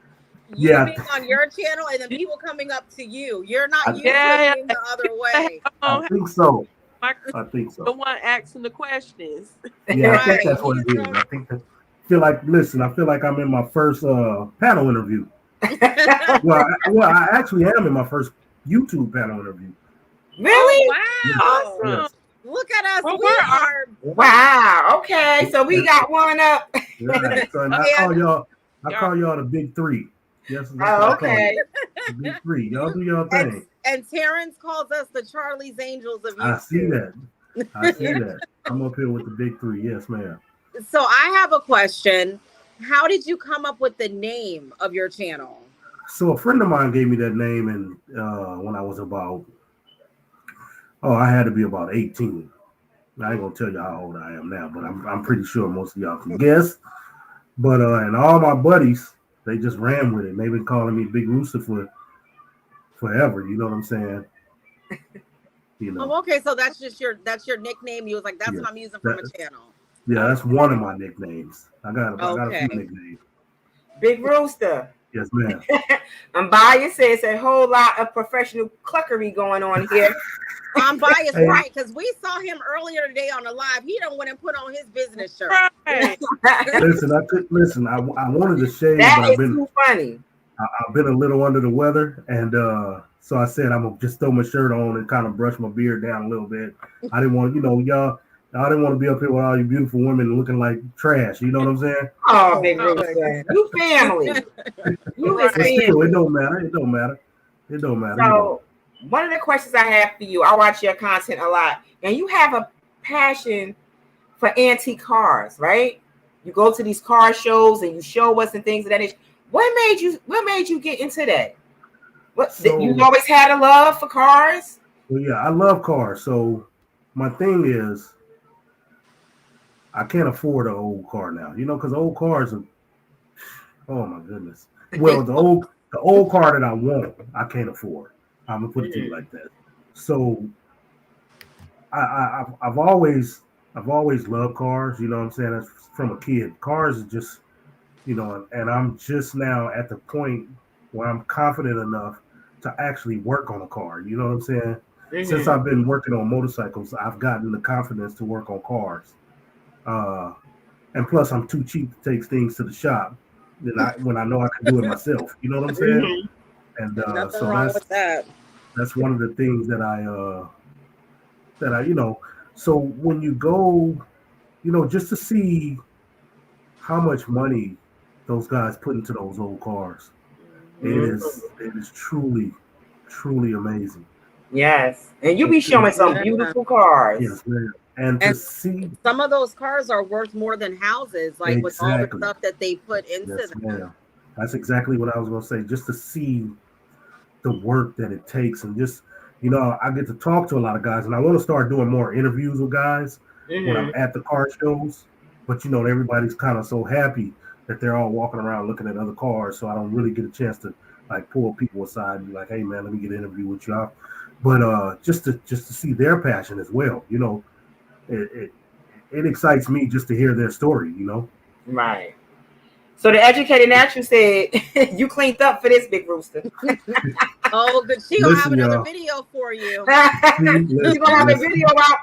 you Yeah. being on your channel and then people coming up to you. You're not used Yeah. to being the other way. I think so. Like I think the so. one asking the questions. Yeah, I think Right. that's what it is. I think that feel like listen, I feel like I'm in my first panel interview. Well, I actually am in my first YouTube panel interview. Really? Oh, wow. Yes. Look at us. Well, we are. Wow. Okay. So we got one up. Yeah. So and Okay, I call y'all the big three. Yes, that's Oh, what I call okay. you. The big three. Y'all do your thing. And Terrence calls us the Charlie's Angels of YouTube. I see that. I see that. I'm up here with the big three. Yes, ma'am. So I have a question. How did you come up with the name of your channel? So a friend of mine gave me that name, and when I was I had to be about 18. I ain't gonna tell you how old I am now, but I'm pretty sure most of y'all can guess. But and all my buddies, they just ran with it. And they've been calling me Big Rooster for forever. You know what I'm saying? You know. Oh, okay. So that's your nickname. You was like, that's Yeah, what I'm using for my channel. Yeah, that's one of my nicknames. I got a Okay. few nicknames. Big Rooster. Yes, ma'am. I'm biased. Says a whole lot of professional cluckery going on here. I'm biased, Hey. right? Because we saw him earlier today on the live. He done went and put on his business shirt. Right. Listen, I wanted to shave, That but is too funny. I've been a little under the weather, and so I said I'm gonna just throw my shirt on and kind of brush my beard down a little bit. I didn't want, y'all didn't want to be up here with all you beautiful women looking like trash. You know what I'm saying? Oh, Big Rooster. You family. You is But still, family. it don't matter. It don't matter. It don't matter. So one of the questions I have for you, I watch your content a lot, and you have a passion for antique cars, right? You go to these car shows and you show us and things of that nature. What made you get into that? So- you always had a love for cars? Well, yeah, I love cars. So my thing is, I can't afford an old car now. Because old cars are. Oh my goodness. Well, the old car that I want, I can't afford. I'm gonna put it to you like that. So I've always loved cars. You know what I'm saying? That's from a kid. Cars is just, and I'm just now at the point where I'm confident enough to actually work on a car. You know what I'm saying? Since I've been working on motorcycles, I've gotten the confidence to work on cars. And plus, I'm too cheap to take things to the shop when I know I can do it myself. You know what I'm saying? And Nothing so wrong with that. that's one of the things that I So when you go, just to see how much money those guys put into those old cars, it is truly, truly amazing. Yes. And you be showing some beautiful cars. Yes, man. And to see, Some of those cars are worth more than houses, like with all the Exactly. stuff that they put into yes, them. ma'am. That's exactly what I was gonna say. Just to see the work that it takes, and just I get to talk to a lot of guys, and I want to start doing more interviews with guys when I'm at the car shows. But everybody's kind of so happy that they're all walking around looking at other cars, so I don't really get a chance to like pull people aside and be like, "Hey, man, let me get an interview with y'all." But just to see their passion as well, it excites me just to hear their story. Right. So the educated natural said, "You cleaned up for this, Big Rooster." Oh, good. She gonna have Listen, another y'all. video for you. You're gonna have a video out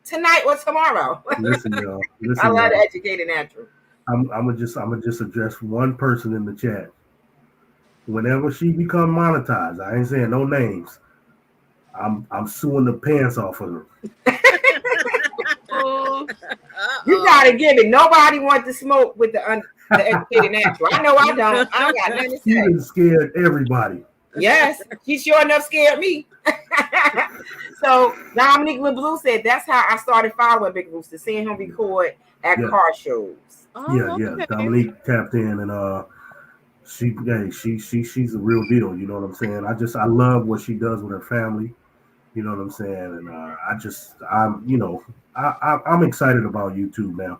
tonight or tomorrow. Listen, y'all. I love the y'all. educated natural. I'm gonna just address one person in the chat. Whenever she become monetized, I ain't saying no names. I'm suing the pants off of her. You gotta give it. Nobody wants to smoke with the educated natural. I know I don't. I don't got nothing to She say. done scared everybody. Yes, she sure enough scared me. So Dominique LeBlue said that's how I started following Big Rooster, seeing him record at Yeah. car shows. Oh, Yeah. okay. Dominique tapped in, and she's a real deal. You know what I'm saying? I love what she does with her family. You know what I'm saying? And I'm excited about YouTube now.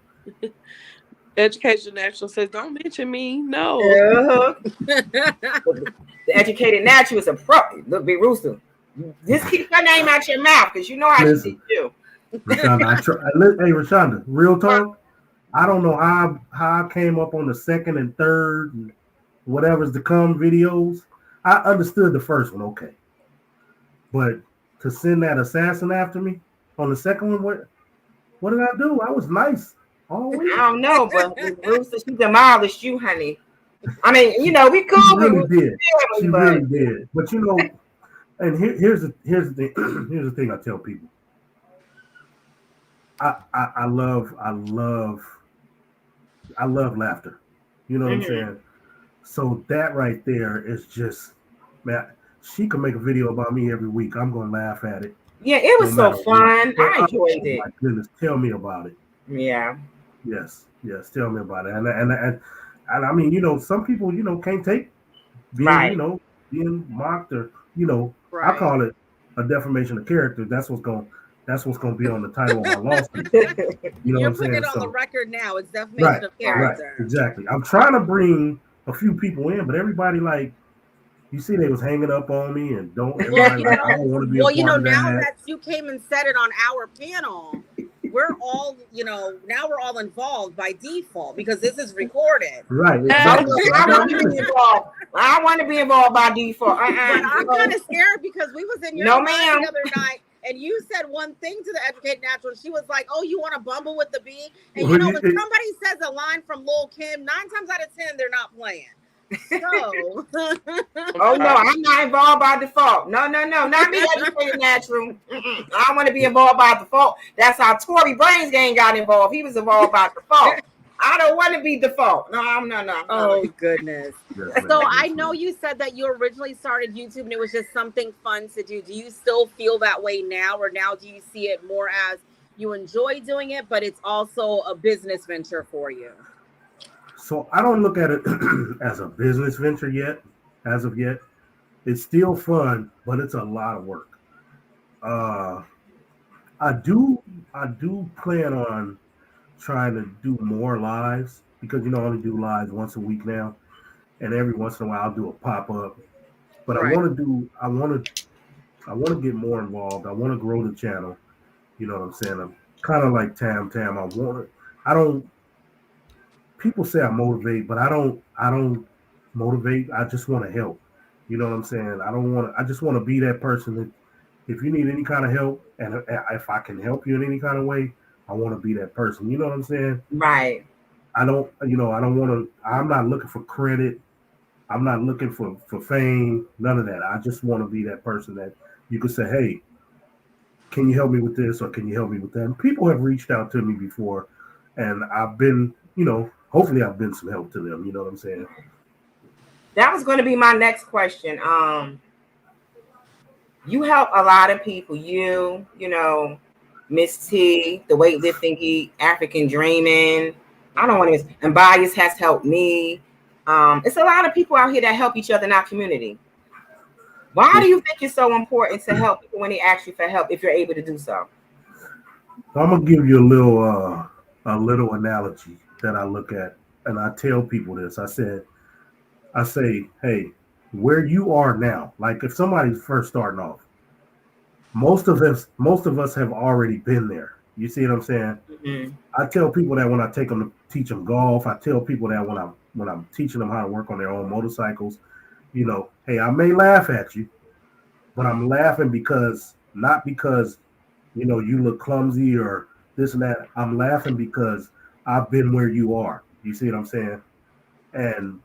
Education National says, "Don't mention me." No. Uh-huh. The educated natural is a pro. Look, Big Rooster, just keep her name out your mouth because you know how Listen. she do. Rashonda, hey Rashonda, real talk. I don't know how I came up on the second and third whatever's to come videos. I understood the first one, okay. But to send that assassin after me on the second one, what did I do? I was nice all week. I don't know, but Rooster, she demolished you, honey. I mean, we She cool. really did. She but really did. But and here's the thing. Here's the thing I tell people. I love laughter. You know what I'm saying? So that right there is just, man, she can make a video about me every week. I'm gonna laugh at it. yeah, it was so matter fun. what. I enjoyed Oh it. my goodness, tell me about it. Yeah. Yes, tell me about it. And I mean, some people, can't take being, Right. Being mocked or, I Right. call it a defamation of character. That's what's going to be on the title of my lawsuit. You know You're what I'm putting saying? it on the So, record now. It's defamation of character. right, exactly. I'm trying to bring a few people in, but everybody you see, they was hanging up on me and everybody I don't want to be a part of now that. that you came and said it on our panel, we're all, now we're all involved by default because this is recorded. Right. I Exactly. want to be involved by default. But I'm kind of scared because we was in your No, live ma'am. the other night and you said one thing to the Educated Natural and she was like, oh, you want to bumble with the bee? And when somebody says a line from Lil Kim, 9 times out of 10, they're not playing. So oh no, I'm not involved by default. No, not me. Educated Natural. I want to be involved by default. That's how Tory Brains Gang got involved. He was involved by default. I don't want to be default. No. Oh goodness. Yes, So I know you said that you originally started YouTube and it was just something fun to do. Do you still feel that way now, or now do you see it more as you enjoy doing it, but it's also a business venture for you? So I don't look at it as a business venture yet, as of yet. It's still fun, but it's a lot of work. I do plan on trying to do more lives because I only do lives once a week now, and every once in a while I'll do a pop-up. But Right. I want to get more involved. I want to grow the channel. You know what I'm saying? I'm kind of like Tam. People say I motivate, but I don't motivate. I just want to help. You know what I'm saying? I just want to be that person that if you need any kind of help and if I can help you in any kind of way, I want to be that person. You know what I'm saying? Right. I don't want to, I'm not looking for credit. I'm not looking for fame, none of that. I just want to be that person that you could say, hey, can you help me with this or can you help me with that? And people have reached out to me before and I've been, hopefully I've been some help to them. You know what I'm saying? That was going to be my next question. You help a lot of people. Miss T, the weightlifting geek, African Dreaming. I don't want to. And Bias has helped me. It's a lot of people out here that help each other in our community. Why do you think it's so important to help people when they ask you for help if you're able to do so? I'm gonna give you a little analogy that I look at, and I tell people this. I say, hey, where you are now, like if somebody's first starting off, most of us have already been there. You see what I'm saying? Mm-hmm. I tell people that when I take them to teach them golf. I tell people that when I'm teaching them how to work on their own motorcycles. Hey, I may laugh at you, but I'm laughing not because you look clumsy or this and that. I'm laughing because I've been where you are. You see what I'm saying? And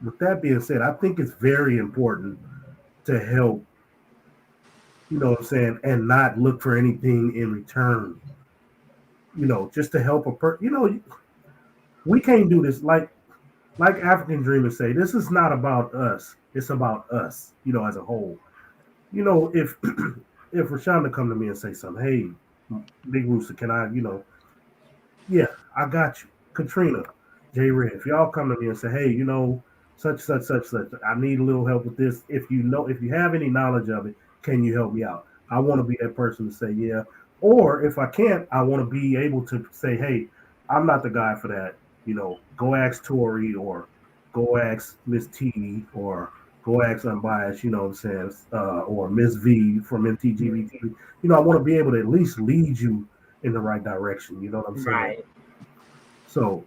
with that being said, I think it's very important to help, you know what I'm saying, and not look for anything in return. Just to help a person. We can't do this like African Dreamers say, this is not about us. It's about us, as a whole. If if Rashonda come to me and say something, hey, Big Rooster, can I, yeah, I got you. Katrina, J Red, if y'all come to me and say, hey, such, I need a little help with this. If you have any knowledge of it, can you help me out? I want to be that person to say, yeah. Or if I can't, I want to be able to say, hey, I'm not the guy for that. Go ask Tori or go ask Miss T or go ask Unbiased, you know what I'm saying, or Miss V from MTGBT. I want to be able to at least lead you in the right direction. You know what I'm saying? Right. So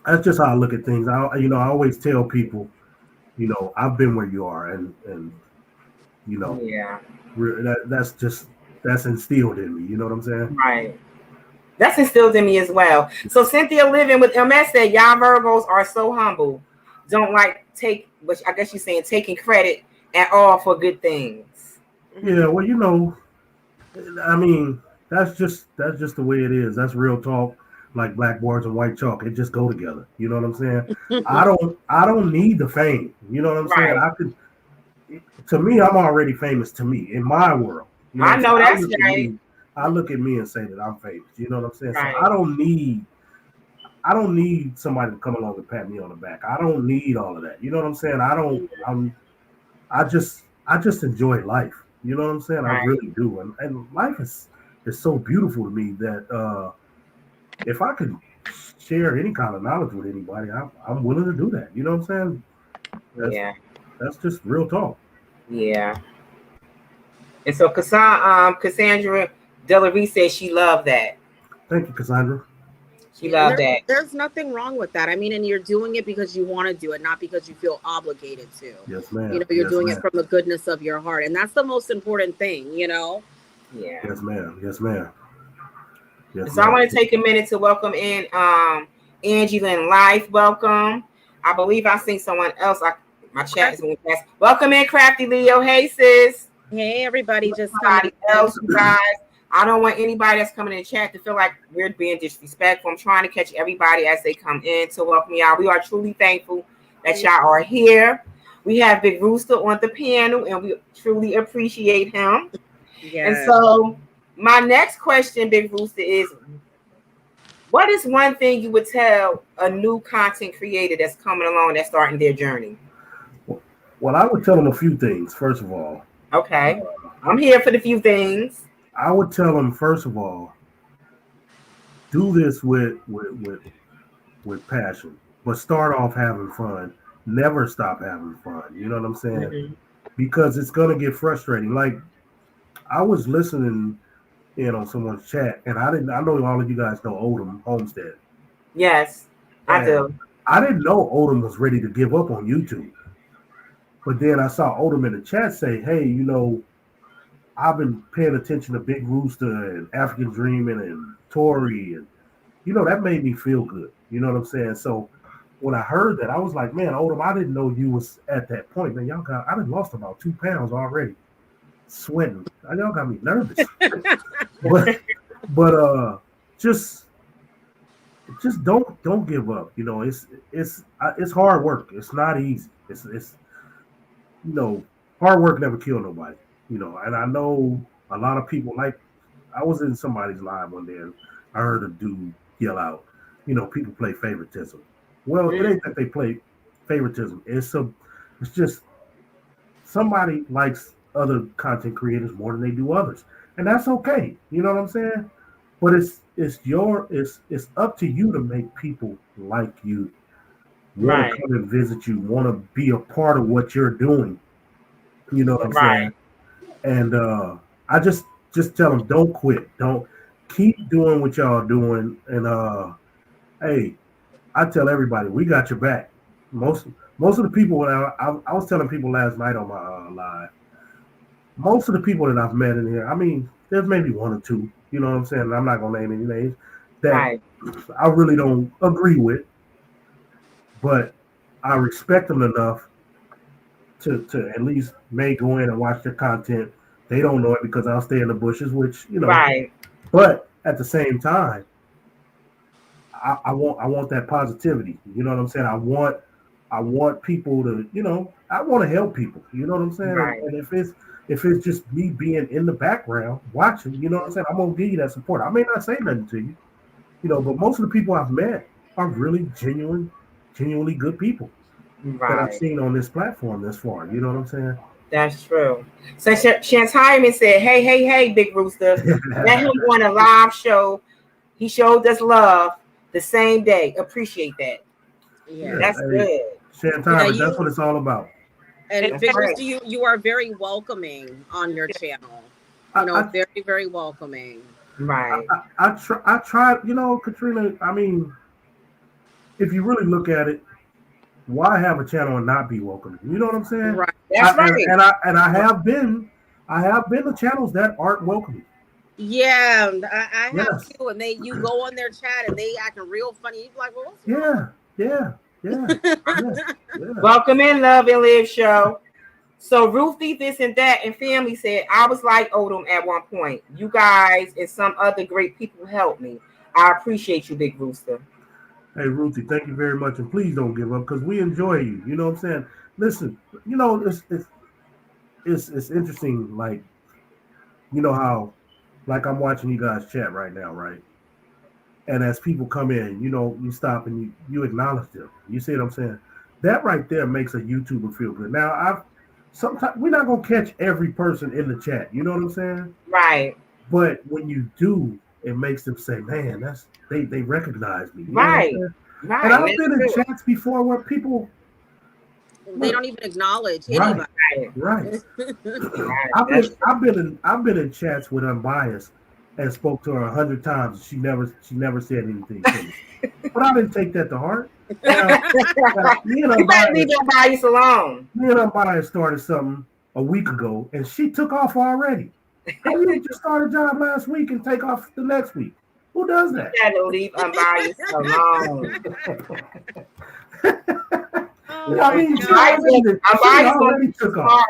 that's just how I look at things. I always tell people, you know, I've been where you are, and you know, Yeah. that's instilled in me. You know what I'm saying? Right. That's instilled in me as well. So Cynthia Living with MS said, y'all Virgos are so humble. Don't like which I guess you're saying taking credit at all for good things. Yeah. Well, you know, I mean, that's just the way it is. That's real talk. Like blackboards and white chalk, it just go together. You know what I'm saying? I don't need the fame. You know what I'm saying? Right. I could. To me, I'm already famous. To me, in my world, you know I what know I'm that's saying? right. I look at me and say that I'm famous. You know what I'm saying? So Right. I don't need somebody to come along and pat me on the back. I don't need all of that. You know what I'm saying? I just enjoy life. You know what I'm saying? I Right. really do. And life is so beautiful to me that if I could share any kind of knowledge with anybody, I'm willing to do that. You know what I'm saying? Yeah. That's just real talk. Yeah. And so Cassandra Delarue says she loved that. Thank you, Cassandra. She loved that. There's nothing wrong with that. I mean, and you're doing it because you want to do it, not because you feel obligated to. Yes, ma'am. You know, you're Yes, doing ma'am. it from the goodness of your heart. And that's the most important thing, you know? Yeah. Yes, ma'am. Yes, ma'am. Yes, So I want to take a minute to welcome in Angie Lynn Life. Welcome. I believe I seen someone else. My chat is going fast. Welcome in, Crafty Leo. Hey, sis. Hey, everybody, just somebody else, you guys. I don't want anybody that's coming in the chat to feel like we're being disrespectful. I'm trying to catch everybody as they come in to welcome y'all. We are truly thankful that y'all are here. We have Big Rooster on the panel, and we truly appreciate him. Yes. And so my next question, Big Rooster, is what is one thing you would tell a new content creator that's coming along, that's starting their journey? Well, I would tell them a few things, first of all. Okay. I'm here for the few things. I would tell them, first of all, do this with passion, but start off having fun. Never stop having fun. You know what I'm saying? Mm-hmm. Because it's gonna get frustrating. Like I was listening in on someone's chat, and I know all of you guys know Odom Homestead. Yes, I do. I didn't know Odom was ready to give up on YouTube. But then I saw Odom in the chat say, hey, you know, I've been paying attention to Big Rooster and African Dreaming and Tori, and you know, that made me feel good. You know what I'm saying? So when I heard that, I was like, man, Odom, I didn't know you was at that point. Man, I done lost about 2 pounds already. Sweating. Y'all got me nervous. but just don't give up. You know, it's hard work. It's not easy. It's you know, hard work never kill nobody. You know, and I know a lot of people, like I was in somebody's live one day and I heard a dude yell out, you know, people play favoritism. Well, it ain't that they play favoritism. It's just somebody likes other content creators more than they do others. And that's okay. You know what I'm saying? But it's up to you to make people like you, want to come and visit you, want to be a part of what you're doing. You know what I'm saying? And I just tell them, don't quit. Don't keep doing what y'all doing. And hey, I tell everybody, we got your back. Most of the people, I was telling people last night on my live, most of the people that I've met in here, I mean, there's maybe one or two, you know what I'm saying? I'm not going to name any names that I really don't agree with, but I respect them enough to at least may go in and watch their content. They don't know it because I'll stay in the bushes, which, you know, but at the same time, I want that positivity. You know what I'm saying? I want people to, you know, I want to help people. You know what I'm saying? And if it's just me being in the background watching, you know what I'm saying? I'm gonna give you that support. I may not say nothing to you, you know, but most of the people I've met are really genuinely good people that I've seen on this platform this far. You know what I'm saying? That's true. So Shantiman said, hey, Big Rooster, let him on a live show. He showed us love the same day. Appreciate that. Yeah, that's good. Shantiman, that's what it's all about. And Big Rooster, you are very welcoming on your channel. You know, very, very welcoming. Right. I try, you know, Katrina, I mean, if you really look at it, why have a channel and not be welcoming? You know what I'm saying? Right. That's right. I have been to channels that aren't welcoming. Yeah, I have Yes. too, and you go on their chat and they acting real funny. You're like, well, what's Yeah. Welcome in, Love and Live show. So Ruthie, this and that, and family said, I was like Odom at one point. You guys and some other great people helped me. I appreciate you, Big Rooster. Hey, Ruthie, thank you very much, and please don't give up because we enjoy you. You know what I'm saying? Listen, it's interesting. Like, you know how, like, I'm watching you guys chat right now, right? And as people come in, you stop and you acknowledge them. You see what I'm saying? That right there makes a YouTuber feel good. Now, sometimes we're not gonna catch every person in the chat. You know what I'm saying? Right. But when you do, it makes them say, "Man, they recognize me." Right. Right. And I've been in chats before where people they don't even acknowledge anybody. Right. I've been in chats with Unbiased and spoke to her 100 times. She never said anything to me. But I didn't take that to heart. You better leave Unbiased alone. Me and Unbiased started something a week ago, and she took off already. How you just start a job last week and take off the next week? Who does that? You gotta leave Unbiased alone. I mean, she already took off.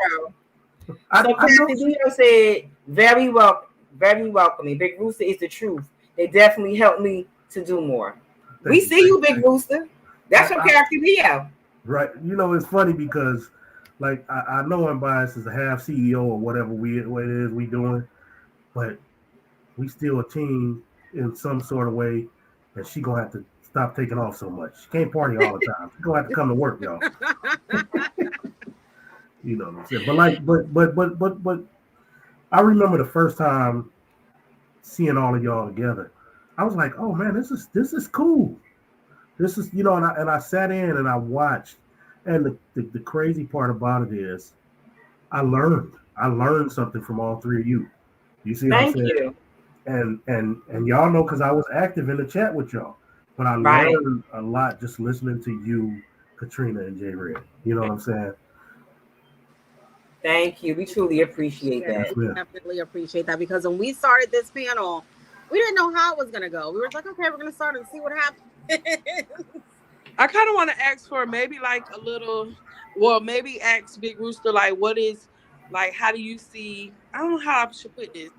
So Castillo said, very welcoming. Big Rooster is the truth. They definitely helped me to do more. We see you, Big Rooster. That's from Castillo. Right. It's funny because, like, I know Unbiased is a half CEO or whatever what it is we doing, but we still a team in some sort of way, and she gonna have to stop taking off so much. She can't party all the time. She's gonna have to come to work, y'all. You know what I'm saying? But I remember the first time seeing all of y'all together. I was like, oh man, this is cool. This is, and I sat in and I watched. And the crazy part about it is I learned something from all three of you. You see what I'm saying? Thank you. And y'all know because I was active in the chat with y'all. But I learned a lot just listening to you, Katrina and J Red. You know what I'm saying? Thank you. We truly appreciate that. We definitely appreciate that because when we started this panel, we didn't know how it was going to go. We were like, okay, we're going to start and see what happens. I kind of want to ask for maybe like a little, maybe ask Big Rooster, like, how do you see, I don't know how I should put this.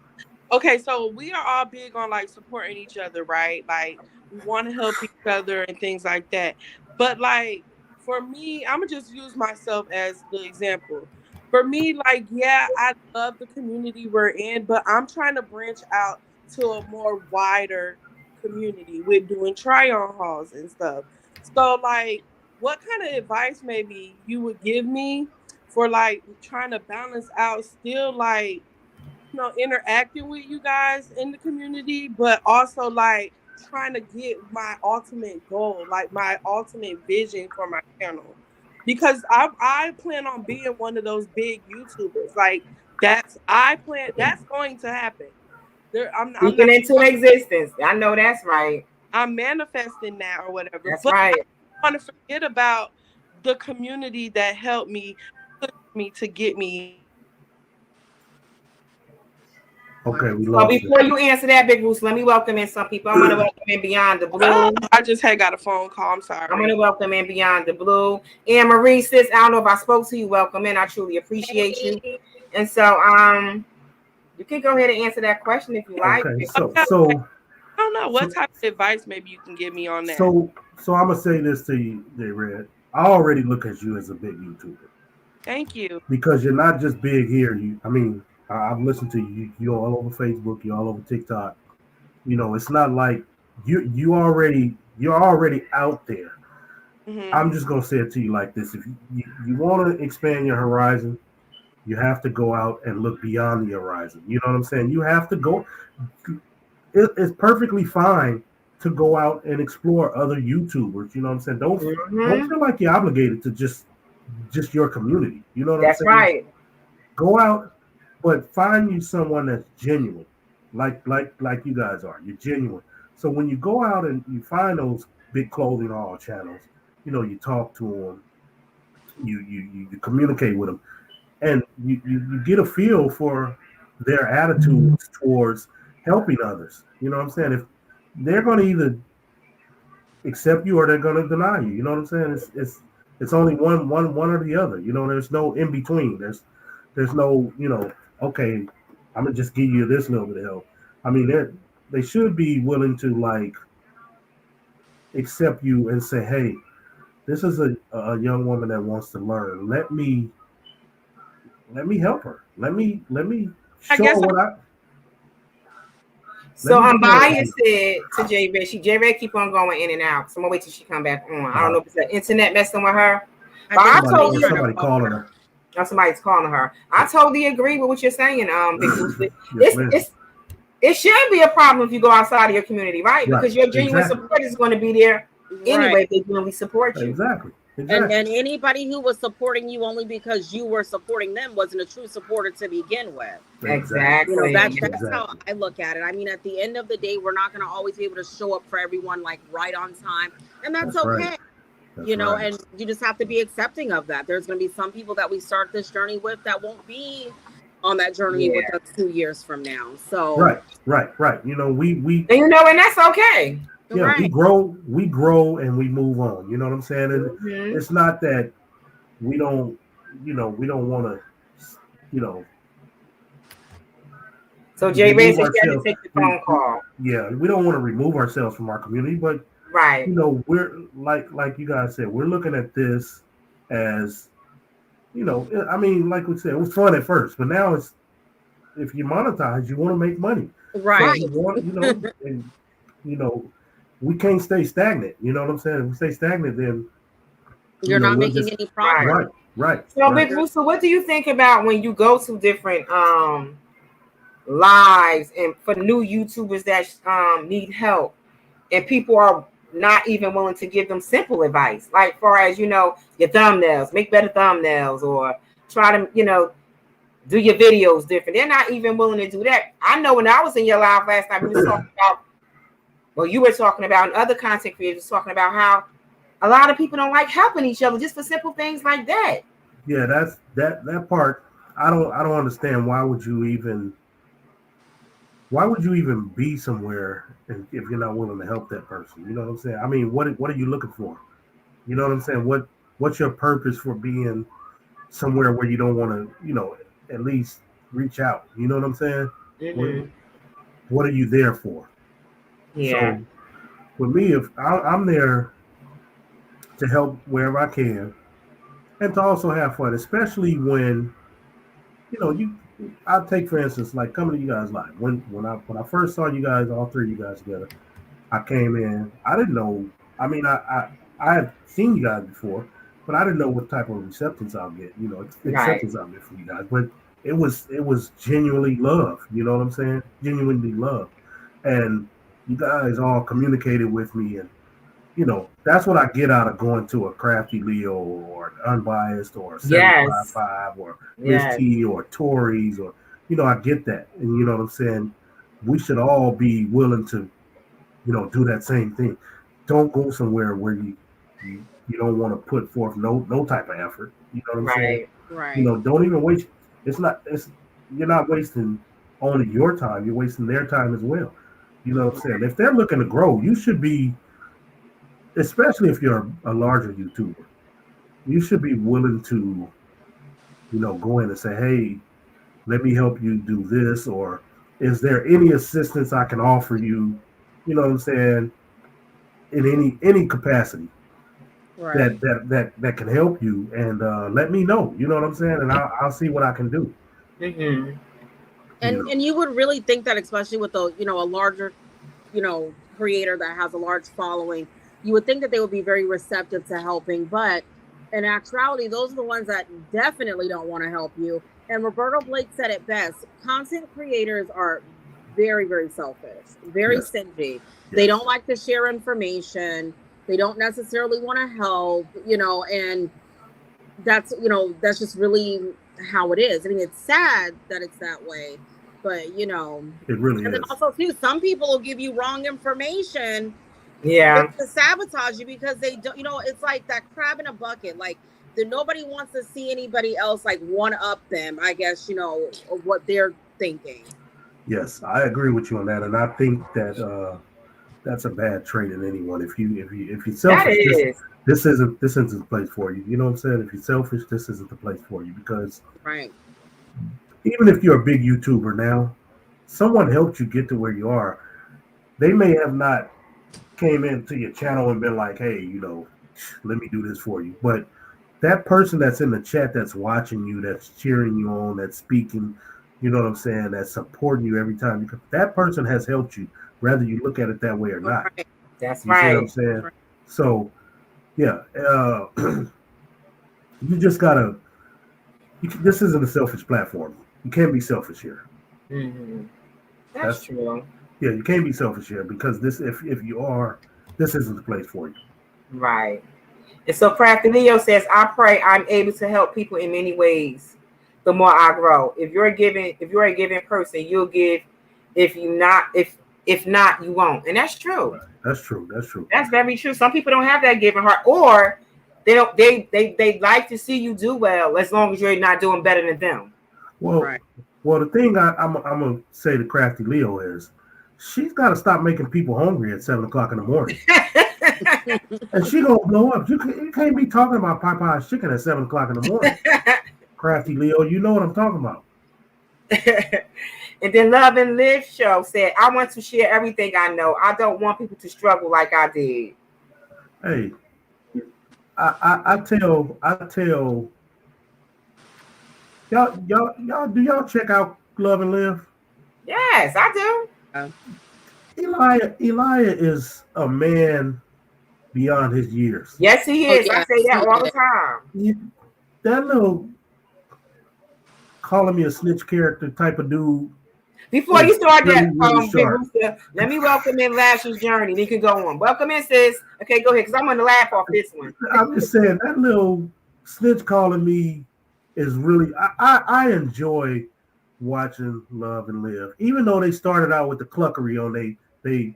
Okay, so we are all big on like supporting each other, right? Like we want to help each other and things like that. But like for me, I'm gonna just use myself as the example. For me, like, yeah, I love the community we're in, but I'm trying to branch out to a more wider community with doing try-on hauls and stuff. So like, what kind of advice maybe you would give me for like trying to balance out still like, interacting with you guys in the community, but also like trying to get my ultimate goal, like my ultimate vision for my channel. Because I plan on being one of those big YouTubers. Like that's going to happen. I'm speaking into existence. I know that's right. I'm manifesting that or whatever. That's right. I want to forget about the community that helped me, push me to get me. Okay, so before you answer that, Big Rooster, let me welcome in some people. I'm going to welcome in Beyond the Blue. I just got a phone call. I'm sorry. I'm going to welcome in Beyond the Blue. Anne Marie, sis, I don't know if I spoke to you. Welcome in. I truly appreciate you. And so, you can go ahead and answer that question if you like. Okay, so I don't know what type of advice maybe you can give me on that. So I'm gonna say this to you, J Red. I already look at you as a big YouTuber. Thank you. Because you're not just big here. I've listened to you. You're all over Facebook. You're all over TikTok. It's not like you're already out there. Mm-hmm. I'm just gonna say it to you like this: if you want to expand your horizon, you have to go out and look beyond the horizon. You know what I'm saying? You have to go. It's perfectly fine to go out and explore other YouTubers. You know what I'm saying? Don't feel like you're obligated to just your community. You know what I'm saying? That's right. Go out, but find you someone that's genuine, like you guys are. You're genuine. So when you go out and you find those big clothing haul channels, you talk to them, you communicate with them, and you get a feel for their attitudes towards helping others. You know what I'm saying? If they're going to either accept you or they're going to deny you. You know what I'm saying? It's only one or the other. You know, there's no in between. There's no, okay, I'm gonna just give you this little bit of help. I mean, they should be willing to like accept you and say, hey, this is a young woman that wants to learn. Let me help her. Let me I show guess her what I. So Let me do what I Ambaya said to J Red, J Red keep on going in and out. So I'm gonna wait till she come back on. I don't know if it's the internet messing with her. But I told you somebody calling her. or somebody's calling her. I totally agree with what you're saying, Big Booster. Yes, It shouldn't be a problem if you go outside of your community, right? Because your genuine support is going to be there anyway. If they genuinely support you. Exactly. And anybody who was supporting you only because you were supporting them wasn't a true supporter to begin with. Exactly. You know, that's how I look at it. I mean, at the end of the day, we're not going to always be able to show up for everyone like right on time, and that's okay. Right. You know, and you just have to be accepting of that. There's going to be some people that we start this journey with that won't be on that journey with us 2 years from now. So right. You know, we and you know, and that's okay. Yeah, right. we grow and we move on. You know what I'm saying? And it's not that we don't, we don't want to, So Jay Ray said you have to take the phone call. Yeah, we don't want to remove ourselves from our community, but right. We're like you guys said, we're looking at this as, I mean, like we said, it was fun at first, but now it's, if you monetize, you want to make money, right? So you want, and we can't stay stagnant. You know what I'm saying? If we stay stagnant, then you're not making any progress. Right. So, Big Rooster, what do you think about when you go to different lives and for new YouTubers that need help, and people are not even willing to give them simple advice, like far as your thumbnails, make better thumbnails, or try to do your videos different. They're not even willing to do that. I know when I was in your live last night, we were talking about. Well, you were talking about, and other content creators talking about how a lot of people don't like helping each other just for simple things like that. Yeah, that's that part. I don't understand why would you even be somewhere if you're not willing to help that person? You know what I'm saying? I mean, what are you looking for? You know what I'm saying? What's your purpose for being somewhere where you don't want to, at least reach out? You know what I'm saying? Mm-hmm. What are you there for? Yeah. So with me, if I'm there to help wherever I can, and to also have fun, especially when I'll take, for instance, like coming to you guys live. When I first saw you guys, all three of you guys together, I came in. I didn't know. I mean, I had seen you guys before, but I didn't know what type of acceptance I'll get. Acceptance I'll get from you guys. But it was genuinely love. You know what I'm saying? Genuinely love, and you guys all communicated with me, and that's what I get out of going to a Crafty Leo or an Unbiased or 755 or Miss T or Tories, or I get that, and you know what I'm saying. We should all be willing to do that same thing. Don't go somewhere where you don't want to put forth no type of effort. You know what I'm saying? Right. Don't even waste. You're not wasting only your time. You're wasting their time as well. You know what I'm saying? If they're looking to grow, you should be, especially if you're a larger YouTuber, you should be willing to, go in and say, hey, let me help you do this, or is there any assistance I can offer you? You know what I'm saying? In any capacity that can help you, and let me know. You know what I'm saying? And I'll see what I can do. Mm-hmm. And you would really think that, especially with a larger, creator that has a large following, you would think that they would be very receptive to helping. But in actuality, those are the ones that definitely don't want to help you. And Roberto Blake said it best: content creators are very, very selfish, very stingy. They don't like to share information. They don't necessarily want to help, and that's just really how it is. I mean, it's sad that it's that way, but it really is. And then also too, some people will give you wrong information Yeah. It's to sabotage you because they don't, it's like that crab in a bucket. Like nobody wants to see anybody else like one up them, I guess, of what they're thinking. Yes, I agree with you on that, and I think that that's a bad trait in anyone. If you're That selfish, is. this isn't the place for you. You know what I'm saying? If you're selfish, this isn't the place for you, because Right. even if you're a big YouTuber now, someone helped you get to where you are. They may have not came into your channel and been like, hey, let me do this for you. But that person that's in the chat, that's watching you, that's cheering you on, that's speaking, you know what I'm saying, that's supporting you every time, because that person has helped you, whether you look at it that way or not. Right. That's You see what right. I'm saying? So, yeah, you just gotta. This isn't a selfish platform. You can't be selfish here. Mm-hmm. That's true. Yeah, you can't be selfish here, because this, if you are, this isn't the place for you. Right. And so Crafty Leo says, I pray I'm able to help people in many ways. The more I grow. If you're a giving person, you'll give. If not, you won't. And that's true. Right. That's true. That's true. That's very true. Some people don't have that giving heart, or they like to see you do well as long as you're not doing better than them. Well, Right. Well, the thing I'm gonna say to Crafty Leo is, she's got to stop making people hungry at 7:00 in the morning, and she gonna blow up. You can't be talking about Popeye's chicken at 7:00 in the morning. Crafty Leo, you know what I'm talking about. And then Love and Live Show said, I want to share everything I know. I don't want people to struggle like I did. Hey, I tell y'all, do y'all check out Love and Live? Yes, I do. Elijah is a man beyond his years. Yes, he is. Oh, I say that all the time. That little calling me a snitch character type of dude. Before you start that, really Big Rooster, let me welcome in Lash's Journey. You can go on. Welcome in, sis. Okay, go ahead, because I'm going to laugh off this one. I'm just saying, that little snitch calling me is really, I enjoy watching Love and Live, even though they started out with the cluckery on they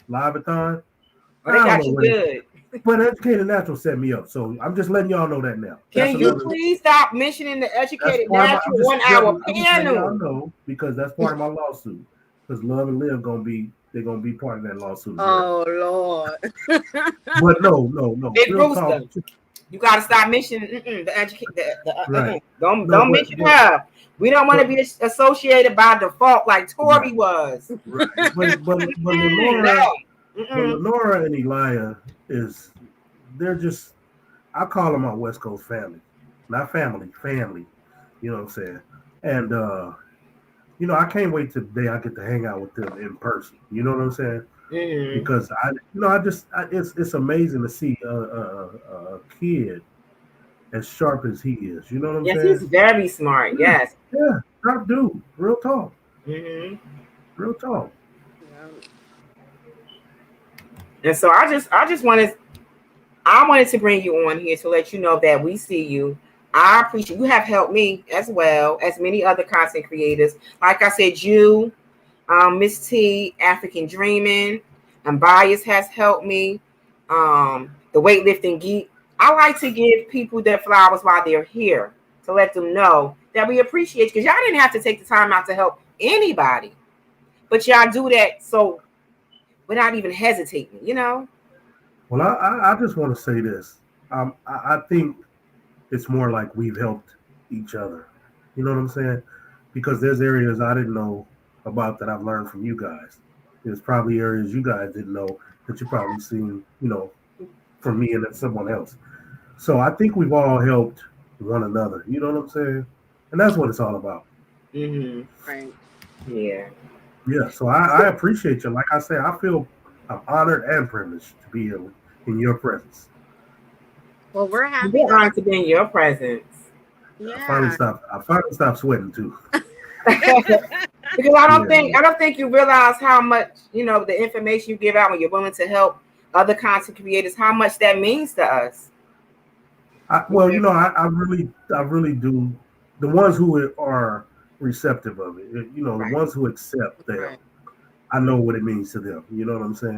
live-a-thon. Oh, they got you good. But Educated Natural set me up, so I'm just letting y'all know that now. Can you please stop mentioning the Educated Natural 1 hour panel? Y'all know, because that's part of my lawsuit. Because Love and Live they're gonna be part of that lawsuit. Oh Lord! But no. Big Rooster, you got to stop mentioning the educated. Right. Don't mention her. We don't want to be associated by default like Tori was. Right. But Lenora and Elijah they're just, I call them my West Coast family. Not family. You know what I'm saying? And I can't wait till the day I get to hang out with them in person. You know what I'm saying? Mm-hmm. Because it's amazing to see a kid as sharp as he is. You know what I'm saying? Yes, he's very smart. Yes. Yeah, sharp dude. Real talk. Mm-hmm. Real talk. And so I wanted to bring you on here to let you know that we see you. I appreciate you have helped me as well as many other content creators. Like I said, you, Miss T, African Dreaming, and Bias has helped me. The Weightlifting Geek. I like to give people their flowers while they're here to let them know that we appreciate you, because y'all didn't have to take the time out to help anybody, but y'all do that so without even hesitating, Well, I just want to say this. I think it's more like we've helped each other. You know what I'm saying? Because there's areas I didn't know about that I've learned from you guys. There's probably areas you guys didn't know that you probably seen, from me and someone else. So I think we've all helped one another. You know what I'm saying? And that's what it's all about. Mm-hmm. Right. Yeah. Yeah. So I appreciate you. Like I said, I feel I'm honored and privileged to be here in your presence. Well, we're happy. We're honored to be in your presence. Yeah. I finally stopped sweating too. Because I don't think you realize how much, the information you give out when you're willing to help other content creators, how much that means to us. I really do. The ones who are receptive of it, the ones who accept them, I know what it means to them. You know what I'm saying?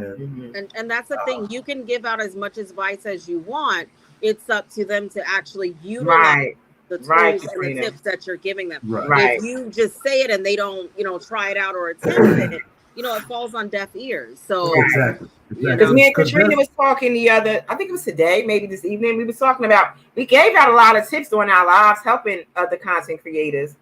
Mhm. And that's the thing. You can give out as much advice as you want. It's up to them to actually utilize Right. the tools Right, and the Katrina. tips that you're giving them. Right. Right. If you just say it and they don't, try it out or attempt it, it falls on deaf ears. So Right. Exactly. Because me and 'Cause Katrina that's- was talking I think it was today, maybe this evening. We was talking about, we gave out a lot of tips during our lives, helping other content creators.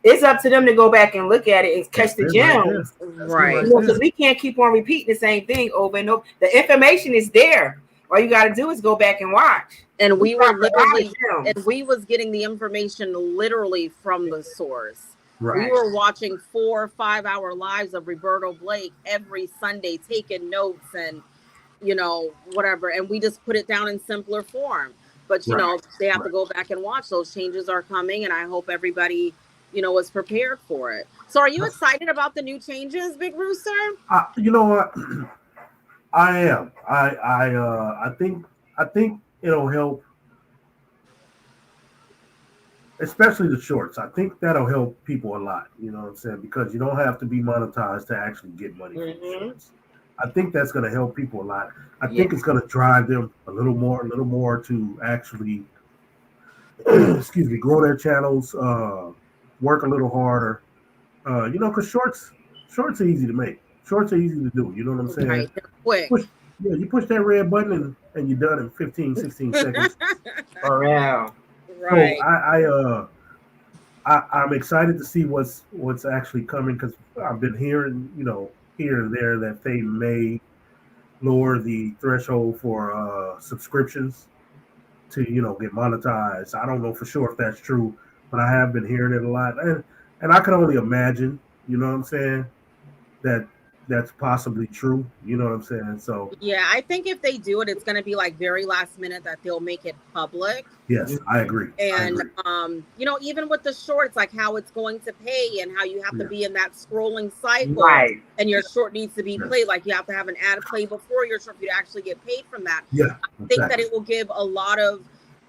It's up to them to go back and look at it and catch the That's it right gems. there. right. Because we can't keep on repeating the same thing over and over. The information is there. All you got to do is go back and watch. And we were dropped a lot of literally, gems. and we was getting the information literally from the source. Right. We were watching 4 or 5 hour lives of Roberto Blake every Sunday, taking notes and, whatever. And we just put it down in simpler form. But, Right. they have to go back and watch. Those changes are coming. And I hope everybody, is prepared for it. So are you excited about the new changes, Big Rooster? You know what? I am. I think it'll help, especially the shorts. I think that'll help people a lot. You know what I'm saying? Because you don't have to be monetized to actually get money from the shorts. I think that's going to help people a lot. I think it's going to drive them a little more to actually, excuse me, grow their channels, work a little harder. Because shorts are easy to make. Shorts are easy to do. You know what I'm saying? Right. They're quick. You push that red button and you're done in 15, 16 seconds. For real. Right. So I'm excited to see what's actually coming, because I've been hearing, here and there that they may lower the threshold for subscriptions to, get monetized. I don't know for sure if that's true, but I have been hearing it a lot. And I can only imagine, you know what I'm saying, that's possibly true. You know what I'm saying? So Yeah, I think if they do it, it's going to be like very last minute that they'll make it public. yes, I agree. And even with the shorts, like how it's going to pay and how you have to be in that scrolling cycle, Right. and your short needs to be played. Like you have to have an ad play before your short for you to actually get paid from that. Yeah, I think that it will give a lot of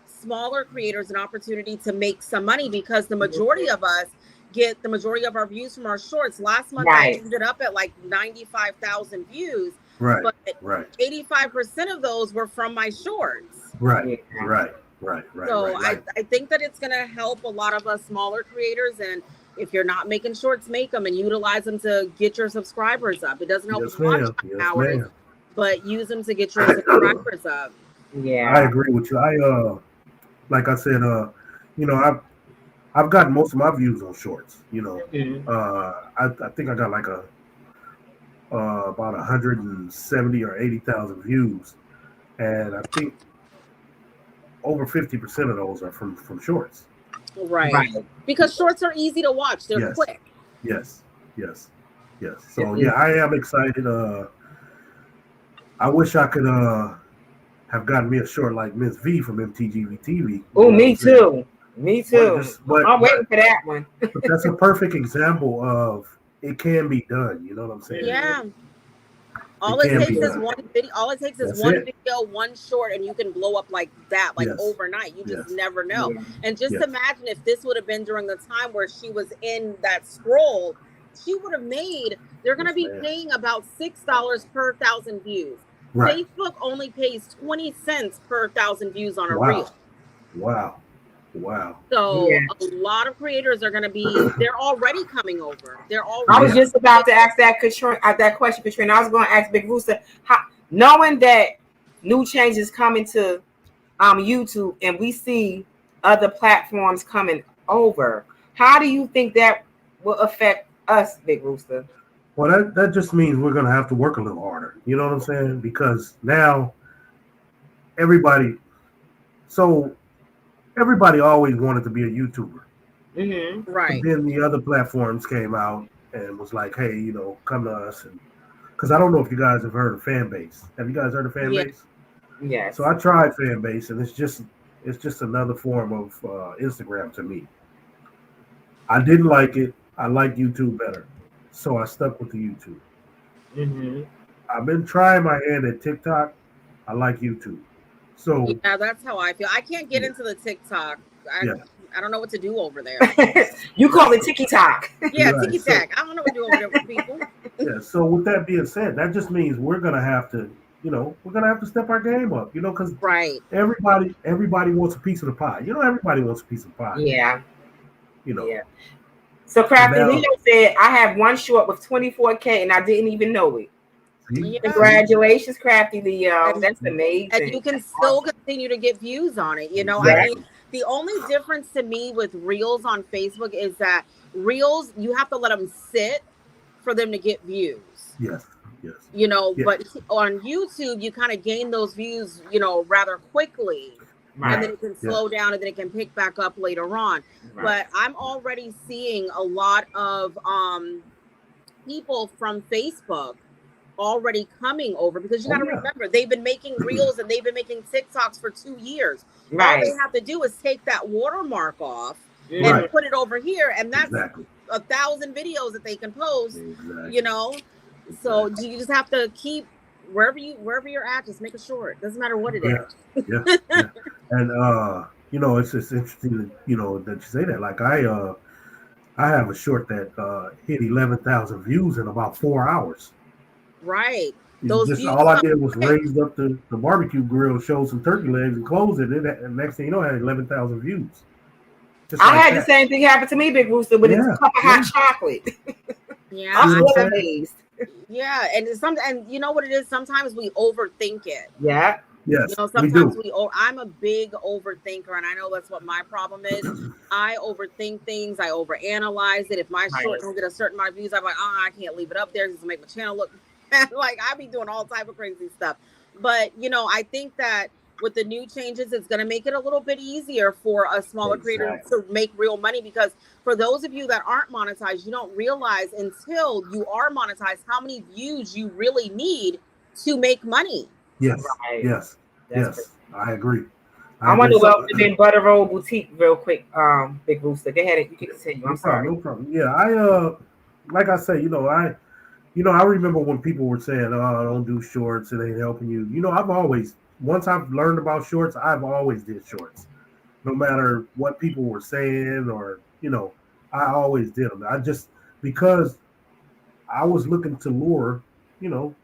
smaller creators an opportunity to make some money, because the majority of us get the majority of our views from our shorts. Last month Right. I ended up at like 95,000 views, right, but right, 85% of those were from my shorts. right, Yeah. right. So right. I think that it's going to help a lot of us smaller creators. And if you're not making shorts, make them and utilize them to get your subscribers up. It doesn't help Yes, with watch ma'am. time Yes, hours, ma'am. but use them to get your subscribers up. Yeah. I agree with you. Like I said, I've gotten most of my views on shorts. Mhm. I think I got like about 170 or 80,000 views, and I think over 50% of those are from shorts. Right. Because shorts are easy to watch. They're Yes. quick. Yes. So yeah, I am excited. I wish I could have gotten me a short like Miss V from MTGV TV. Oh, me too. Me too. But I'm waiting for that one. but that's a perfect example of it can be done. You know what I'm saying? Yeah. All it can takes be is done. one video. All it takes is That's one it. video, one short, and you can blow up like that, like Yes. overnight. You just Yes. never know. Yeah. And just Yes. imagine if this would have been during the time where she was in that scroll, she would have made. They're going to Yes, be ma'am. paying about $6 per 1,000 views. Right. Facebook only pays 20 cents per 1,000 views on a reel. Wow. So Yeah. a lot of creators are going to be. They're already coming over. They're I already. was just about to ask that question, Katrina. I was going to ask Big Rooster, knowing that new changes coming to YouTube, and we see other platforms coming over. How do you think that will affect us, Big Rooster? Well, that just means we're gonna have to work a little harder. You know what I'm saying? Because now everybody always wanted to be a YouTuber. Mm-hmm. Right. But then the other platforms came out and was like, hey, come to us. And because I don't know if you guys have heard of Fanbase. Have you guys heard of Fanbase? Yeah. Yes. So I tried Fanbase, and it's just another form of Instagram to me. I didn't like it. I like YouTube better, so I stuck with the YouTube. Mm-hmm. I've been trying my hand at TikTok. I like YouTube. So Yeah, that's how I feel. I can't get into the TikTok. I don't know what to do over there. You call it TikTok. Yeah, Right, Tiki Tac. I don't know what to do over there with people. Yeah. So with that being said, that just means we're gonna have to, we're gonna have to step our game up, because Right. everybody wants a piece of the pie. Everybody wants a piece of pie. Yeah. You know. Yeah. So So Crafty now, Leo said, I have one short with 24K and I didn't even know it. see, Yeah. Congratulations, Crafty Leo. And- That's amazing. And you can still continue to get views on it. I Exactly. mean, the only difference to me with Reels on Facebook is that Reels, you have to let them sit for them to get views. Yes. Yes. Yeah. Yes. But on YouTube, you kind of gain those views, rather quickly. Right. And then it can slow down and then it can pick back up later on. Right. But I'm already seeing a lot of people from Facebook already coming over, because you got to remember, they've been making Reels and they've been making TikToks for 2 years. Right. All they have to do is take that watermark off Right. and put it over here, and that's Exactly. 1,000 videos that they can post. Exactly. So you just have to keep wherever you're at, just make it short. Doesn't matter what it is. Yeah. And it's interesting that you say that. Like I have a short that hit 11,000 views in about 4 hours. Right. Those just views all I come did was quick. raise up the barbecue grill, show some turkey legs, and close it. And next thing you know, I had 11,000 views. Just I like had that. the same thing happen to me, Big Rooster, with a cup of hot chocolate. Yeah. I'm You know what still I'm saying? amazed. Yeah, and you know what it is? Sometimes we overthink it. Yeah. Yes, we Sometimes do. I'm a big overthinker, and I know that's what my problem is. I overthink things. I overanalyze it. If my short don't get a certain amount of views, I'm like, I can't leave it up there just to make my channel look like I be doing all type of crazy stuff. But I think that with the new changes, it's going to make it a little bit easier for a smaller creator to make real money, because for those of you that aren't monetized, you don't realize until you are monetized how many views you really need to make money. Yes, Right. yes, yes. I agree. I want to welcome in Butter Roll Boutique real quick, Big Rooster. Go ahead, you can continue. I'm sorry. No problem. Yeah, I like I say, I remember when people were saying, "Oh, don't do shorts; it ain't helping you." I've always, once I've learned about shorts, I've always did shorts, no matter what people were saying, or I always did them. Because I was looking to lure, new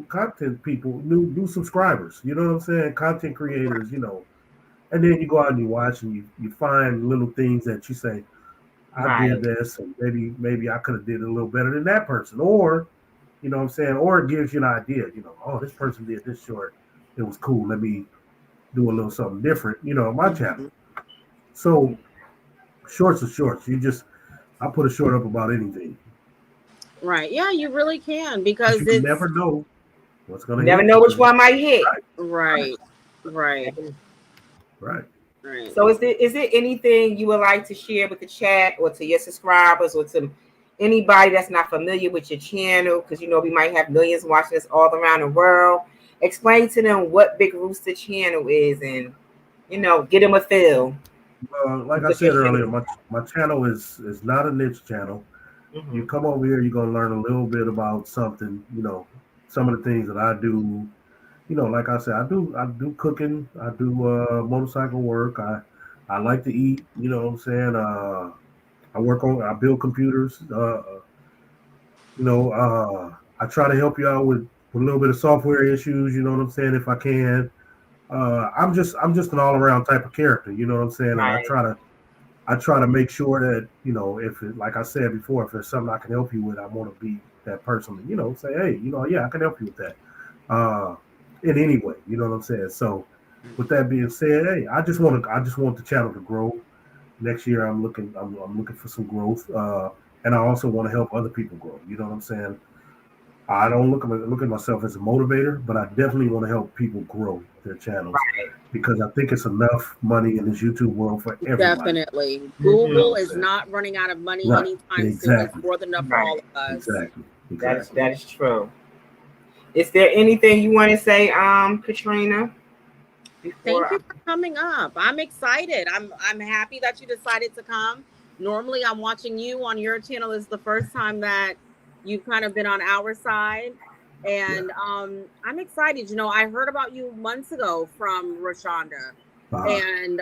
content people, new subscribers. You know what I'm saying? Content creators. And then you go out and you watch and you find little things that you say, I did this, and maybe I could have did a little better than that person, or you know what I'm saying, or it gives you an idea, oh, this person did this short, it was cool, let me do a little something different, on my channel. So shorts are shorts. I put a short up about anything. Right. Yeah, you really can, because you never know what's gonna never know which one might hit. Right. So is there anything you would like to share with the chat, or to your subscribers, or to anybody that's not familiar with your channel? Because we might have millions watching us all around the world. Explain to them what Big Rooster channel is, and get them a feel. Like I said earlier, my channel is not a niche channel. Mm-hmm. You come over here, you're gonna learn a little bit about something, some of the things that I do. Like I said, I do cooking, I do motorcycle work, I like to eat, you know what I'm saying? I build computers, I try to help you out with a little bit of software issues, you know what I'm saying, if I can. I'm just an all around type of character, you know what I'm saying? Right. And I try to make sure that, if it, like I said before, if there's something I can help you with, I want to be that person, say, hey, yeah, I can help you with that. In any way, you know what I'm saying? So with that being said, hey, I just want the channel to grow. Next year I'm looking for some growth. And I also want to help other people grow. You know what I'm saying? I don't look at myself as a motivator, but I definitely want to help people grow their channels, because I think it's enough money in this YouTube world for everybody. Definitely. Google is not running out of money anytime soon. It's more than enough for all of us. Exactly. That is true. Is there anything you want to say, Katrina? Thank you for coming up. I'm excited. I'm happy that you decided to come. Normally, I'm watching you on your channel. This is the first time that you've kind of been on our side. And I'm excited. I heard about you months ago from Rashonda. And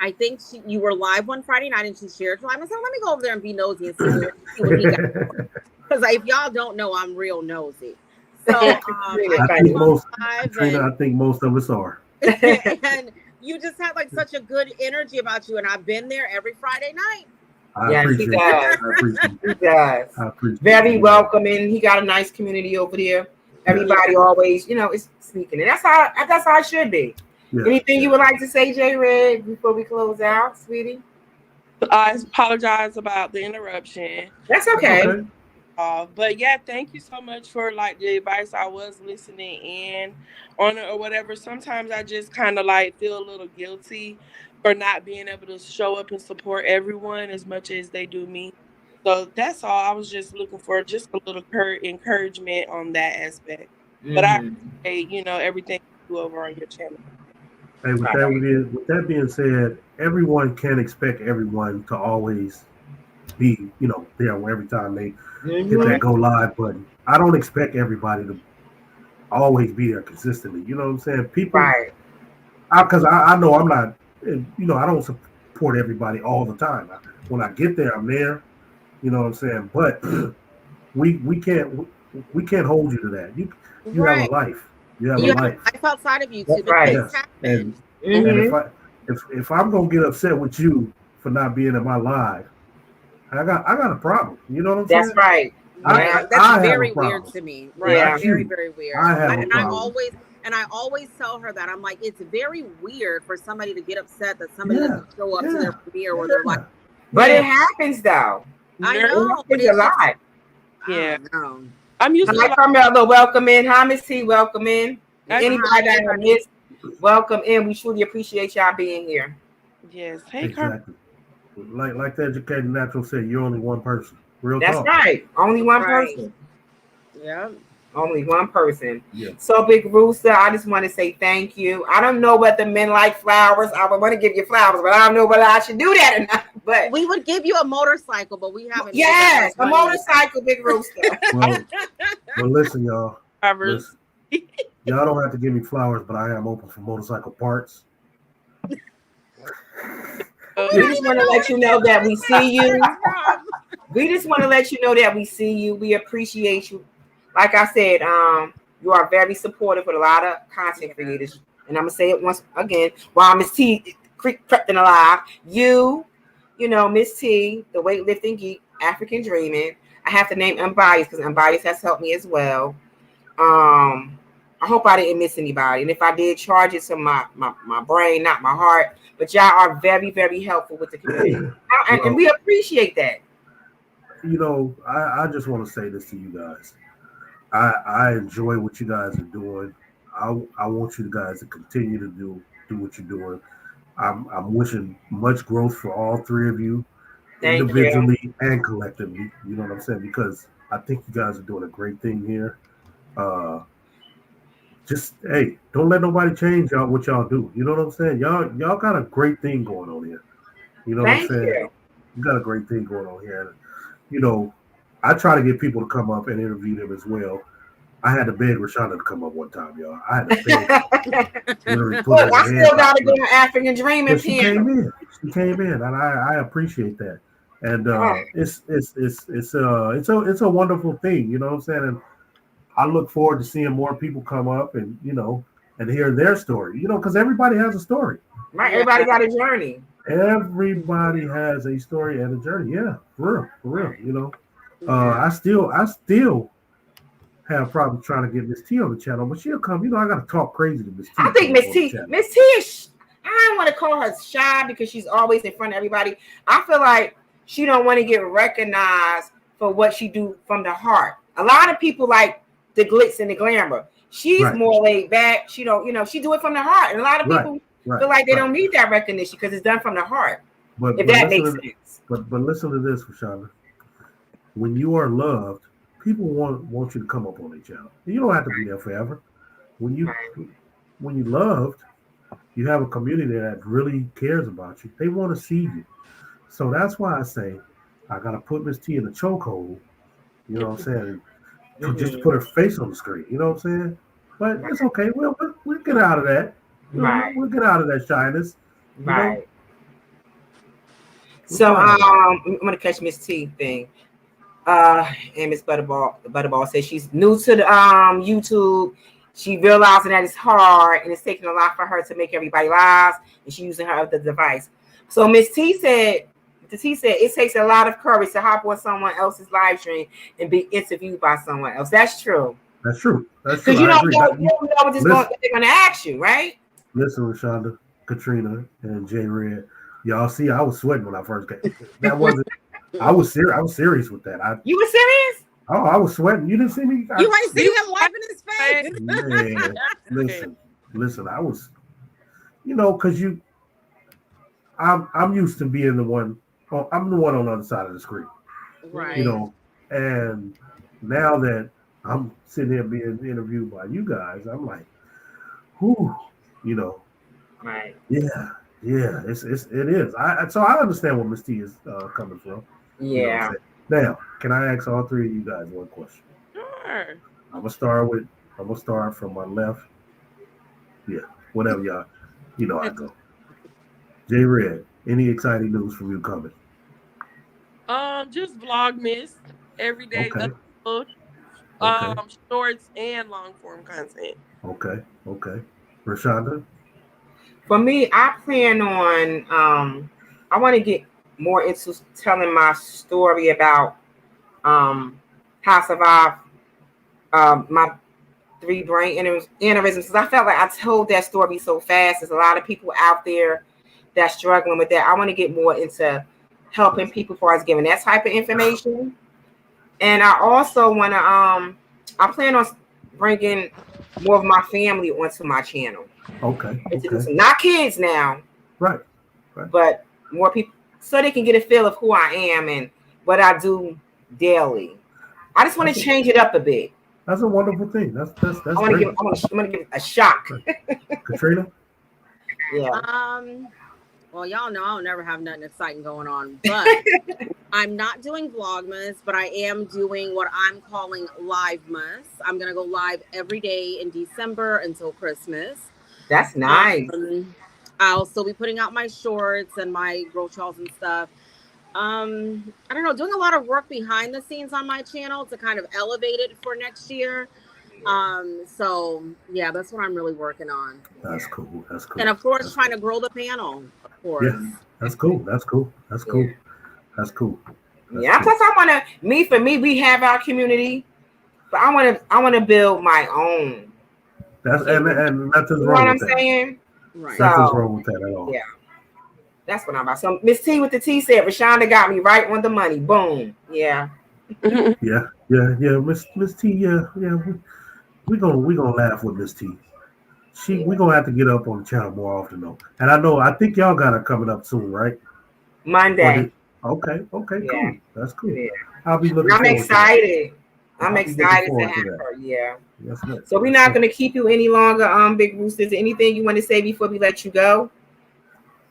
I think you were live one Friday night and she shared live. I said, let me go over there and be nosy and see what he got. because if y'all don't know, I'm real nosy. So Really I I funny. think most, live Katrina, I think most of us are. and you just have like such a good energy about you, and I've been there every Friday night. I Yes, he appreciate does. it. I appreciate it. He does. I appreciate Very it. welcoming. He got a nice community over there. Everybody always, is speaking, and that's how it should be. Yeah, Anything yeah. you would like to say, J Red, before we close out, sweetie? I apologize about the interruption. That's okay. But yeah, thank you so much for like the advice. I was listening in on it or whatever. Sometimes I just kind of like feel a little guilty for not being able to show up and support everyone as much as they do me. So that's all. I was just looking for just a little encouragement on that aspect. But I appreciate, everything you do over on your channel. Hey, with that being said, everyone can't expect everyone to always be, there every time they hit that go live button. I don't expect everybody to always be there consistently. You know what I'm saying? People, Right. Because I know I'm not, I don't support everybody all the time. When I get there, I'm there. You know what I'm saying? But we can't hold you to that. You have a life. You have a life outside of YouTube. Right. Yes. And if I'm gonna get upset with you for not being in my life, I got a problem. You know what I'm saying? That's right. That's very weird to me. Right. Yeah. Very, very weird. I have a problem. I always tell her that I'm like, it's very weird for somebody to get upset that somebody doesn't show up to their premiere or they're like, but it happens though. I know. It's a lot. Yeah. No. I'm used to Hi, Carmelo, welcome in. Hi, Miss T, welcome in. Anybody that I missed, welcome in. We truly appreciate y'all being here. Yes. Hey, exactly. Like the educated natural said, you're only one person. Real That's talk. right. Only one person. Yeah. Only one person. Yeah. So, Big Rooster, I just want to say thank you. I don't know whether men like flowers. I would want to give you flowers, but I don't know whether I should do that or not. But we would give you a motorcycle, but we haven't. Yes, a motorcycle, Big Rooster. Well, listen, y'all. Listen, y'all don't have to give me flowers, but I am open for motorcycle parts. We just want to let you know that we see you. We just want to let you know that we see you. We appreciate you. Like I said, you are very supportive with a lot of content creators. And I'm going to say it once again while Miss T crept in alive. You know, Miss T, the weightlifting geek, African Dreaming. I have to name Unbiased because Unbiased has helped me as well. I hope I didn't miss anybody. And if I did, charge it to my brain, not my heart. But y'all are very, very helpful with the community. And we appreciate that. I just want to say this to you guys. I enjoy what you guys are doing. I want you guys to continue to do what you're doing. I'm wishing much growth for all three of you, individually and collectively. You know what I'm saying? Because I think you guys are doing a great thing here. Hey, don't let nobody change what y'all do. You know what I'm saying? Y'all got a great thing going on here. You know what I'm saying? You got a great thing going on here. I try to get people to come up and interview them as well. I had to beg Rashonda to come up one time, y'all. I had to beg. Look, I still got to go to African Dreaming. She came in, and I appreciate that. And it's a wonderful thing, you know what I'm saying? And I look forward to seeing more people come up and and hear their story, because everybody has a story. Right, everybody got a journey. Everybody has a story and a journey. Yeah, for real. I still have problems trying to get Miss T on the channel, but she'll come. I got to talk crazy to Miss T. I think Miss T is, I don't want to call her shy because she's always in front of everybody. I feel like she don't want to get recognized for what she do from the heart. A lot of people like the glitz and the glamour. She's more laid back. She don't, she do it from the heart. And a lot of people feel like they don't need that recognition because it's done from the heart. If that makes sense. But listen to this, Rashonda. When you are loved, people want you to come up on their channel. You don't have to be there forever. When you loved, you have a community that really cares about you. They want to see you. So that's why I say I gotta put Miss T in a chokehold. You know what I'm saying? Just to put her face on the screen. You know what I'm saying? But it's okay. We'll get out of that. We'll get out of that shyness. Right. So I'm gonna catch Miss T thing. And Miss Butterball says she's new to the YouTube. She realizing that it's hard and it's taking a lot for her to make everybody live, and she's using her other device. So Miss T said, it takes a lot of courage to hop on someone else's live stream and be interviewed by someone else. That's true. That's true. That's true. Because you don't know what they're going to ask you, right? Listen, Rashonda, Katrina, and J Red, y'all see, I was sweating when I first came. That wasn't. I was serious. I was serious with that. You were serious? Oh, I was sweating. You didn't see me. You ain't see him wiping his face. Man, listen. I was, because I'm used to being the one. Oh, I'm the one on the other side of the screen. Right. And now that I'm sitting here being interviewed by you guys, I'm like, whew, Right. Yeah, it is. So I understand where Miss T is coming from. Yeah. Now, can I ask all three of you guys one question? Sure. I'm gonna start from my left. Yeah, whatever y'all. I go. J Red, any exciting news from you coming? Just Vlogmas every day. Okay. Shorts and long form content. Okay. Rashonda? For me, I plan on I want to get more into telling my story about how I survived my 3 brain aneurysms, because I felt like I told that story so fast. There's a lot of people out there that's struggling with that. I want to get more into helping people as far as giving that type of information. And I also want to I plan on bringing more of my family onto my channel. Okay. Not kids now. Right. But more people, so they can get a feel of who I am and what I do daily. I just want to change it up a bit. That's a wonderful thing. That's I want to give it a shock. Katrina? Yeah. Well, y'all know I'll never have nothing exciting going on, but I'm not doing Vlogmas, but I am doing what I'm calling Livemas. I'm going to go live every day in December until Christmas. That's nice. I'll still be putting out my shorts and my grocery hauls and stuff. I don't know, doing a lot of work behind the scenes on my channel to kind of elevate it for next year. So yeah, that's what I'm really working on. That's cool. And of course, trying to grow the panel. Of course. Yeah, that's cool. Yeah. Plus, I want to. For me, we have our community, but I want to build my own. And nothing's You know wrong what with I'm that. saying? Right. Nothing's wrong with that at all. Yeah. That's what I'm about. So Miss T with the T said, Rashonda got me right on the money. Boom. Yeah. Yeah. Miss T. Yeah. We gonna laugh with Miss T. We gonna have to get up on the channel more often though. And I think y'all got her coming up soon, right? Monday. Okay. Yeah. Cool. That's cool. Yeah. I'll be looking. I'm excited. I'll I'm be excited looking to forward have to her. Yeah. Yes, ma'am. So we're not going to keep you any longer, Big Rooster. Is there anything you want to say before we let you go?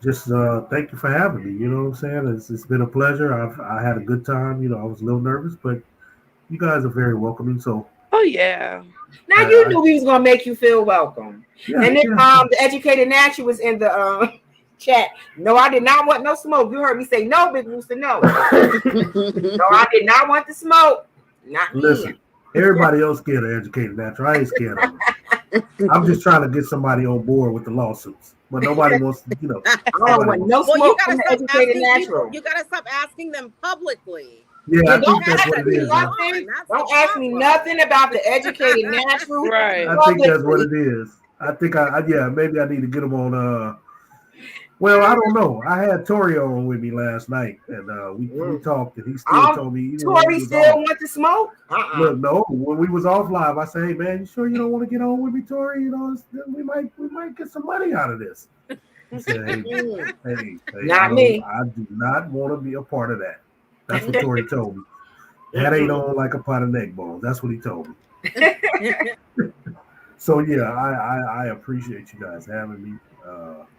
Just thank you for having me. You know what I'm saying? It's been a pleasure. I had a good time. I was a little nervous, but you guys are very welcoming. So. Oh yeah. Now you knew we was gonna make you feel welcome. Yeah, and then the Educated Natural was in the chat. No, I did not want no smoke. You heard me say no, Big Rooster, no. No, I did not want the smoke. Not Listen, me. Everybody else scared of Educated Natural. I ain't scared of it. I'm just trying to get somebody on board with the lawsuits. But nobody wants to, I don't want no smoke from the Educated Natural. You gotta stop asking them publicly. Yeah, I think that's what it is. Don't ask me nothing about the Educated Natural. Right. I think that's what it is. I think maybe I need to get them on well, I don't know. I had Tori on with me last night and we talked and he still told me Tori still want to smoke? Look, no, when we was off live, I say, hey man, you sure you don't want to get on with me, Tori? We might get some money out of this. He said, hey, not me. I do not want to be a part of that. That's what Tori told me. That ain't on like a pot of neck bones. That's what he told me. So yeah, I appreciate you guys having me.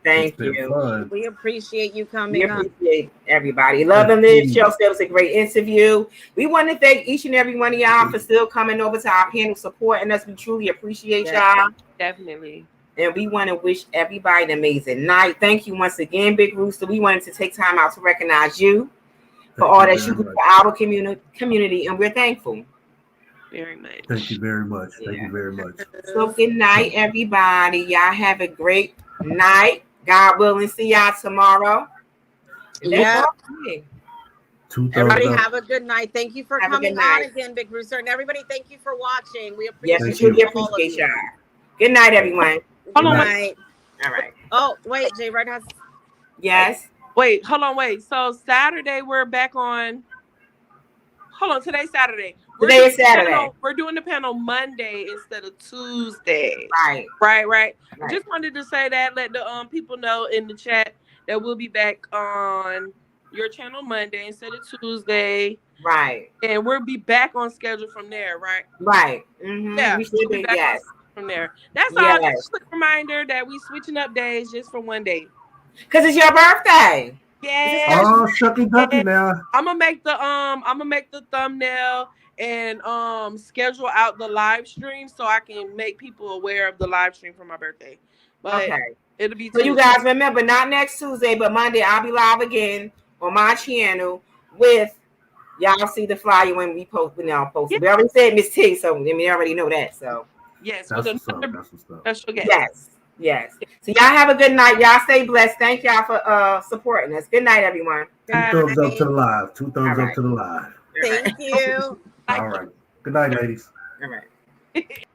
Thank you. Fun. We appreciate you coming. We appreciate everybody. Love and Live show. That was a great interview. We want to thank each and every one of y'all for still coming over to our panel, supporting us. We truly appreciate y'all. Definitely. And we want to wish everybody an amazing night. Thank you once again, Big Rooster. We wanted to take time out to recognize you for all that you do for our community, and we're thankful. Very much. Thank you very much. Thank you very much. So good night, everybody. Y'all have a great night. God willing, see y'all tomorrow. Yeah. Two thumbs Everybody up. have a good night. Thank you for Have a coming good night. on again, Big Rooster. And everybody, thank you for watching. We appreciate Yes, we truly all of appreciate you. y'all. Good night, everyone. Good Hold on, night. All right. Oh, wait, Jay Red has. Yes. Wait, hold on, wait. So Saturday we're back on. Hold on, today's Saturday. Today is Saturday. We're doing the panel Monday instead of Tuesday. Right. Right. Right. Just wanted to say that, let the people know in the chat that we'll be back on your channel Monday instead of Tuesday. Right. And we'll be back on schedule from there, right? Right. Mm-hmm. Yeah, We should we'll be. be back Yes. from there. That's all. Yes. Just a quick reminder that we switching up days just for one day. Because it's your birthday. Yeah. Oh, shucky ducky now. I'm gonna make the thumbnail and schedule out the live stream so I can make people aware of the live stream for my birthday. But Okay. it'll be So you guys remember, not next Tuesday, but Monday, I'll be live again on my channel with, y'all see the flyer when we post, when y'all post it. We already said Miss T, so we already know that. So yes, That's with what's up. another That's what's up. special guest. yes. So y'all have a good night. Y'all stay blessed. Thank y'all for supporting us. Good night, everyone. Two thumbs up to the live. Two thumbs All up right. to the live. Thank you. All right. Good night, ladies. All right.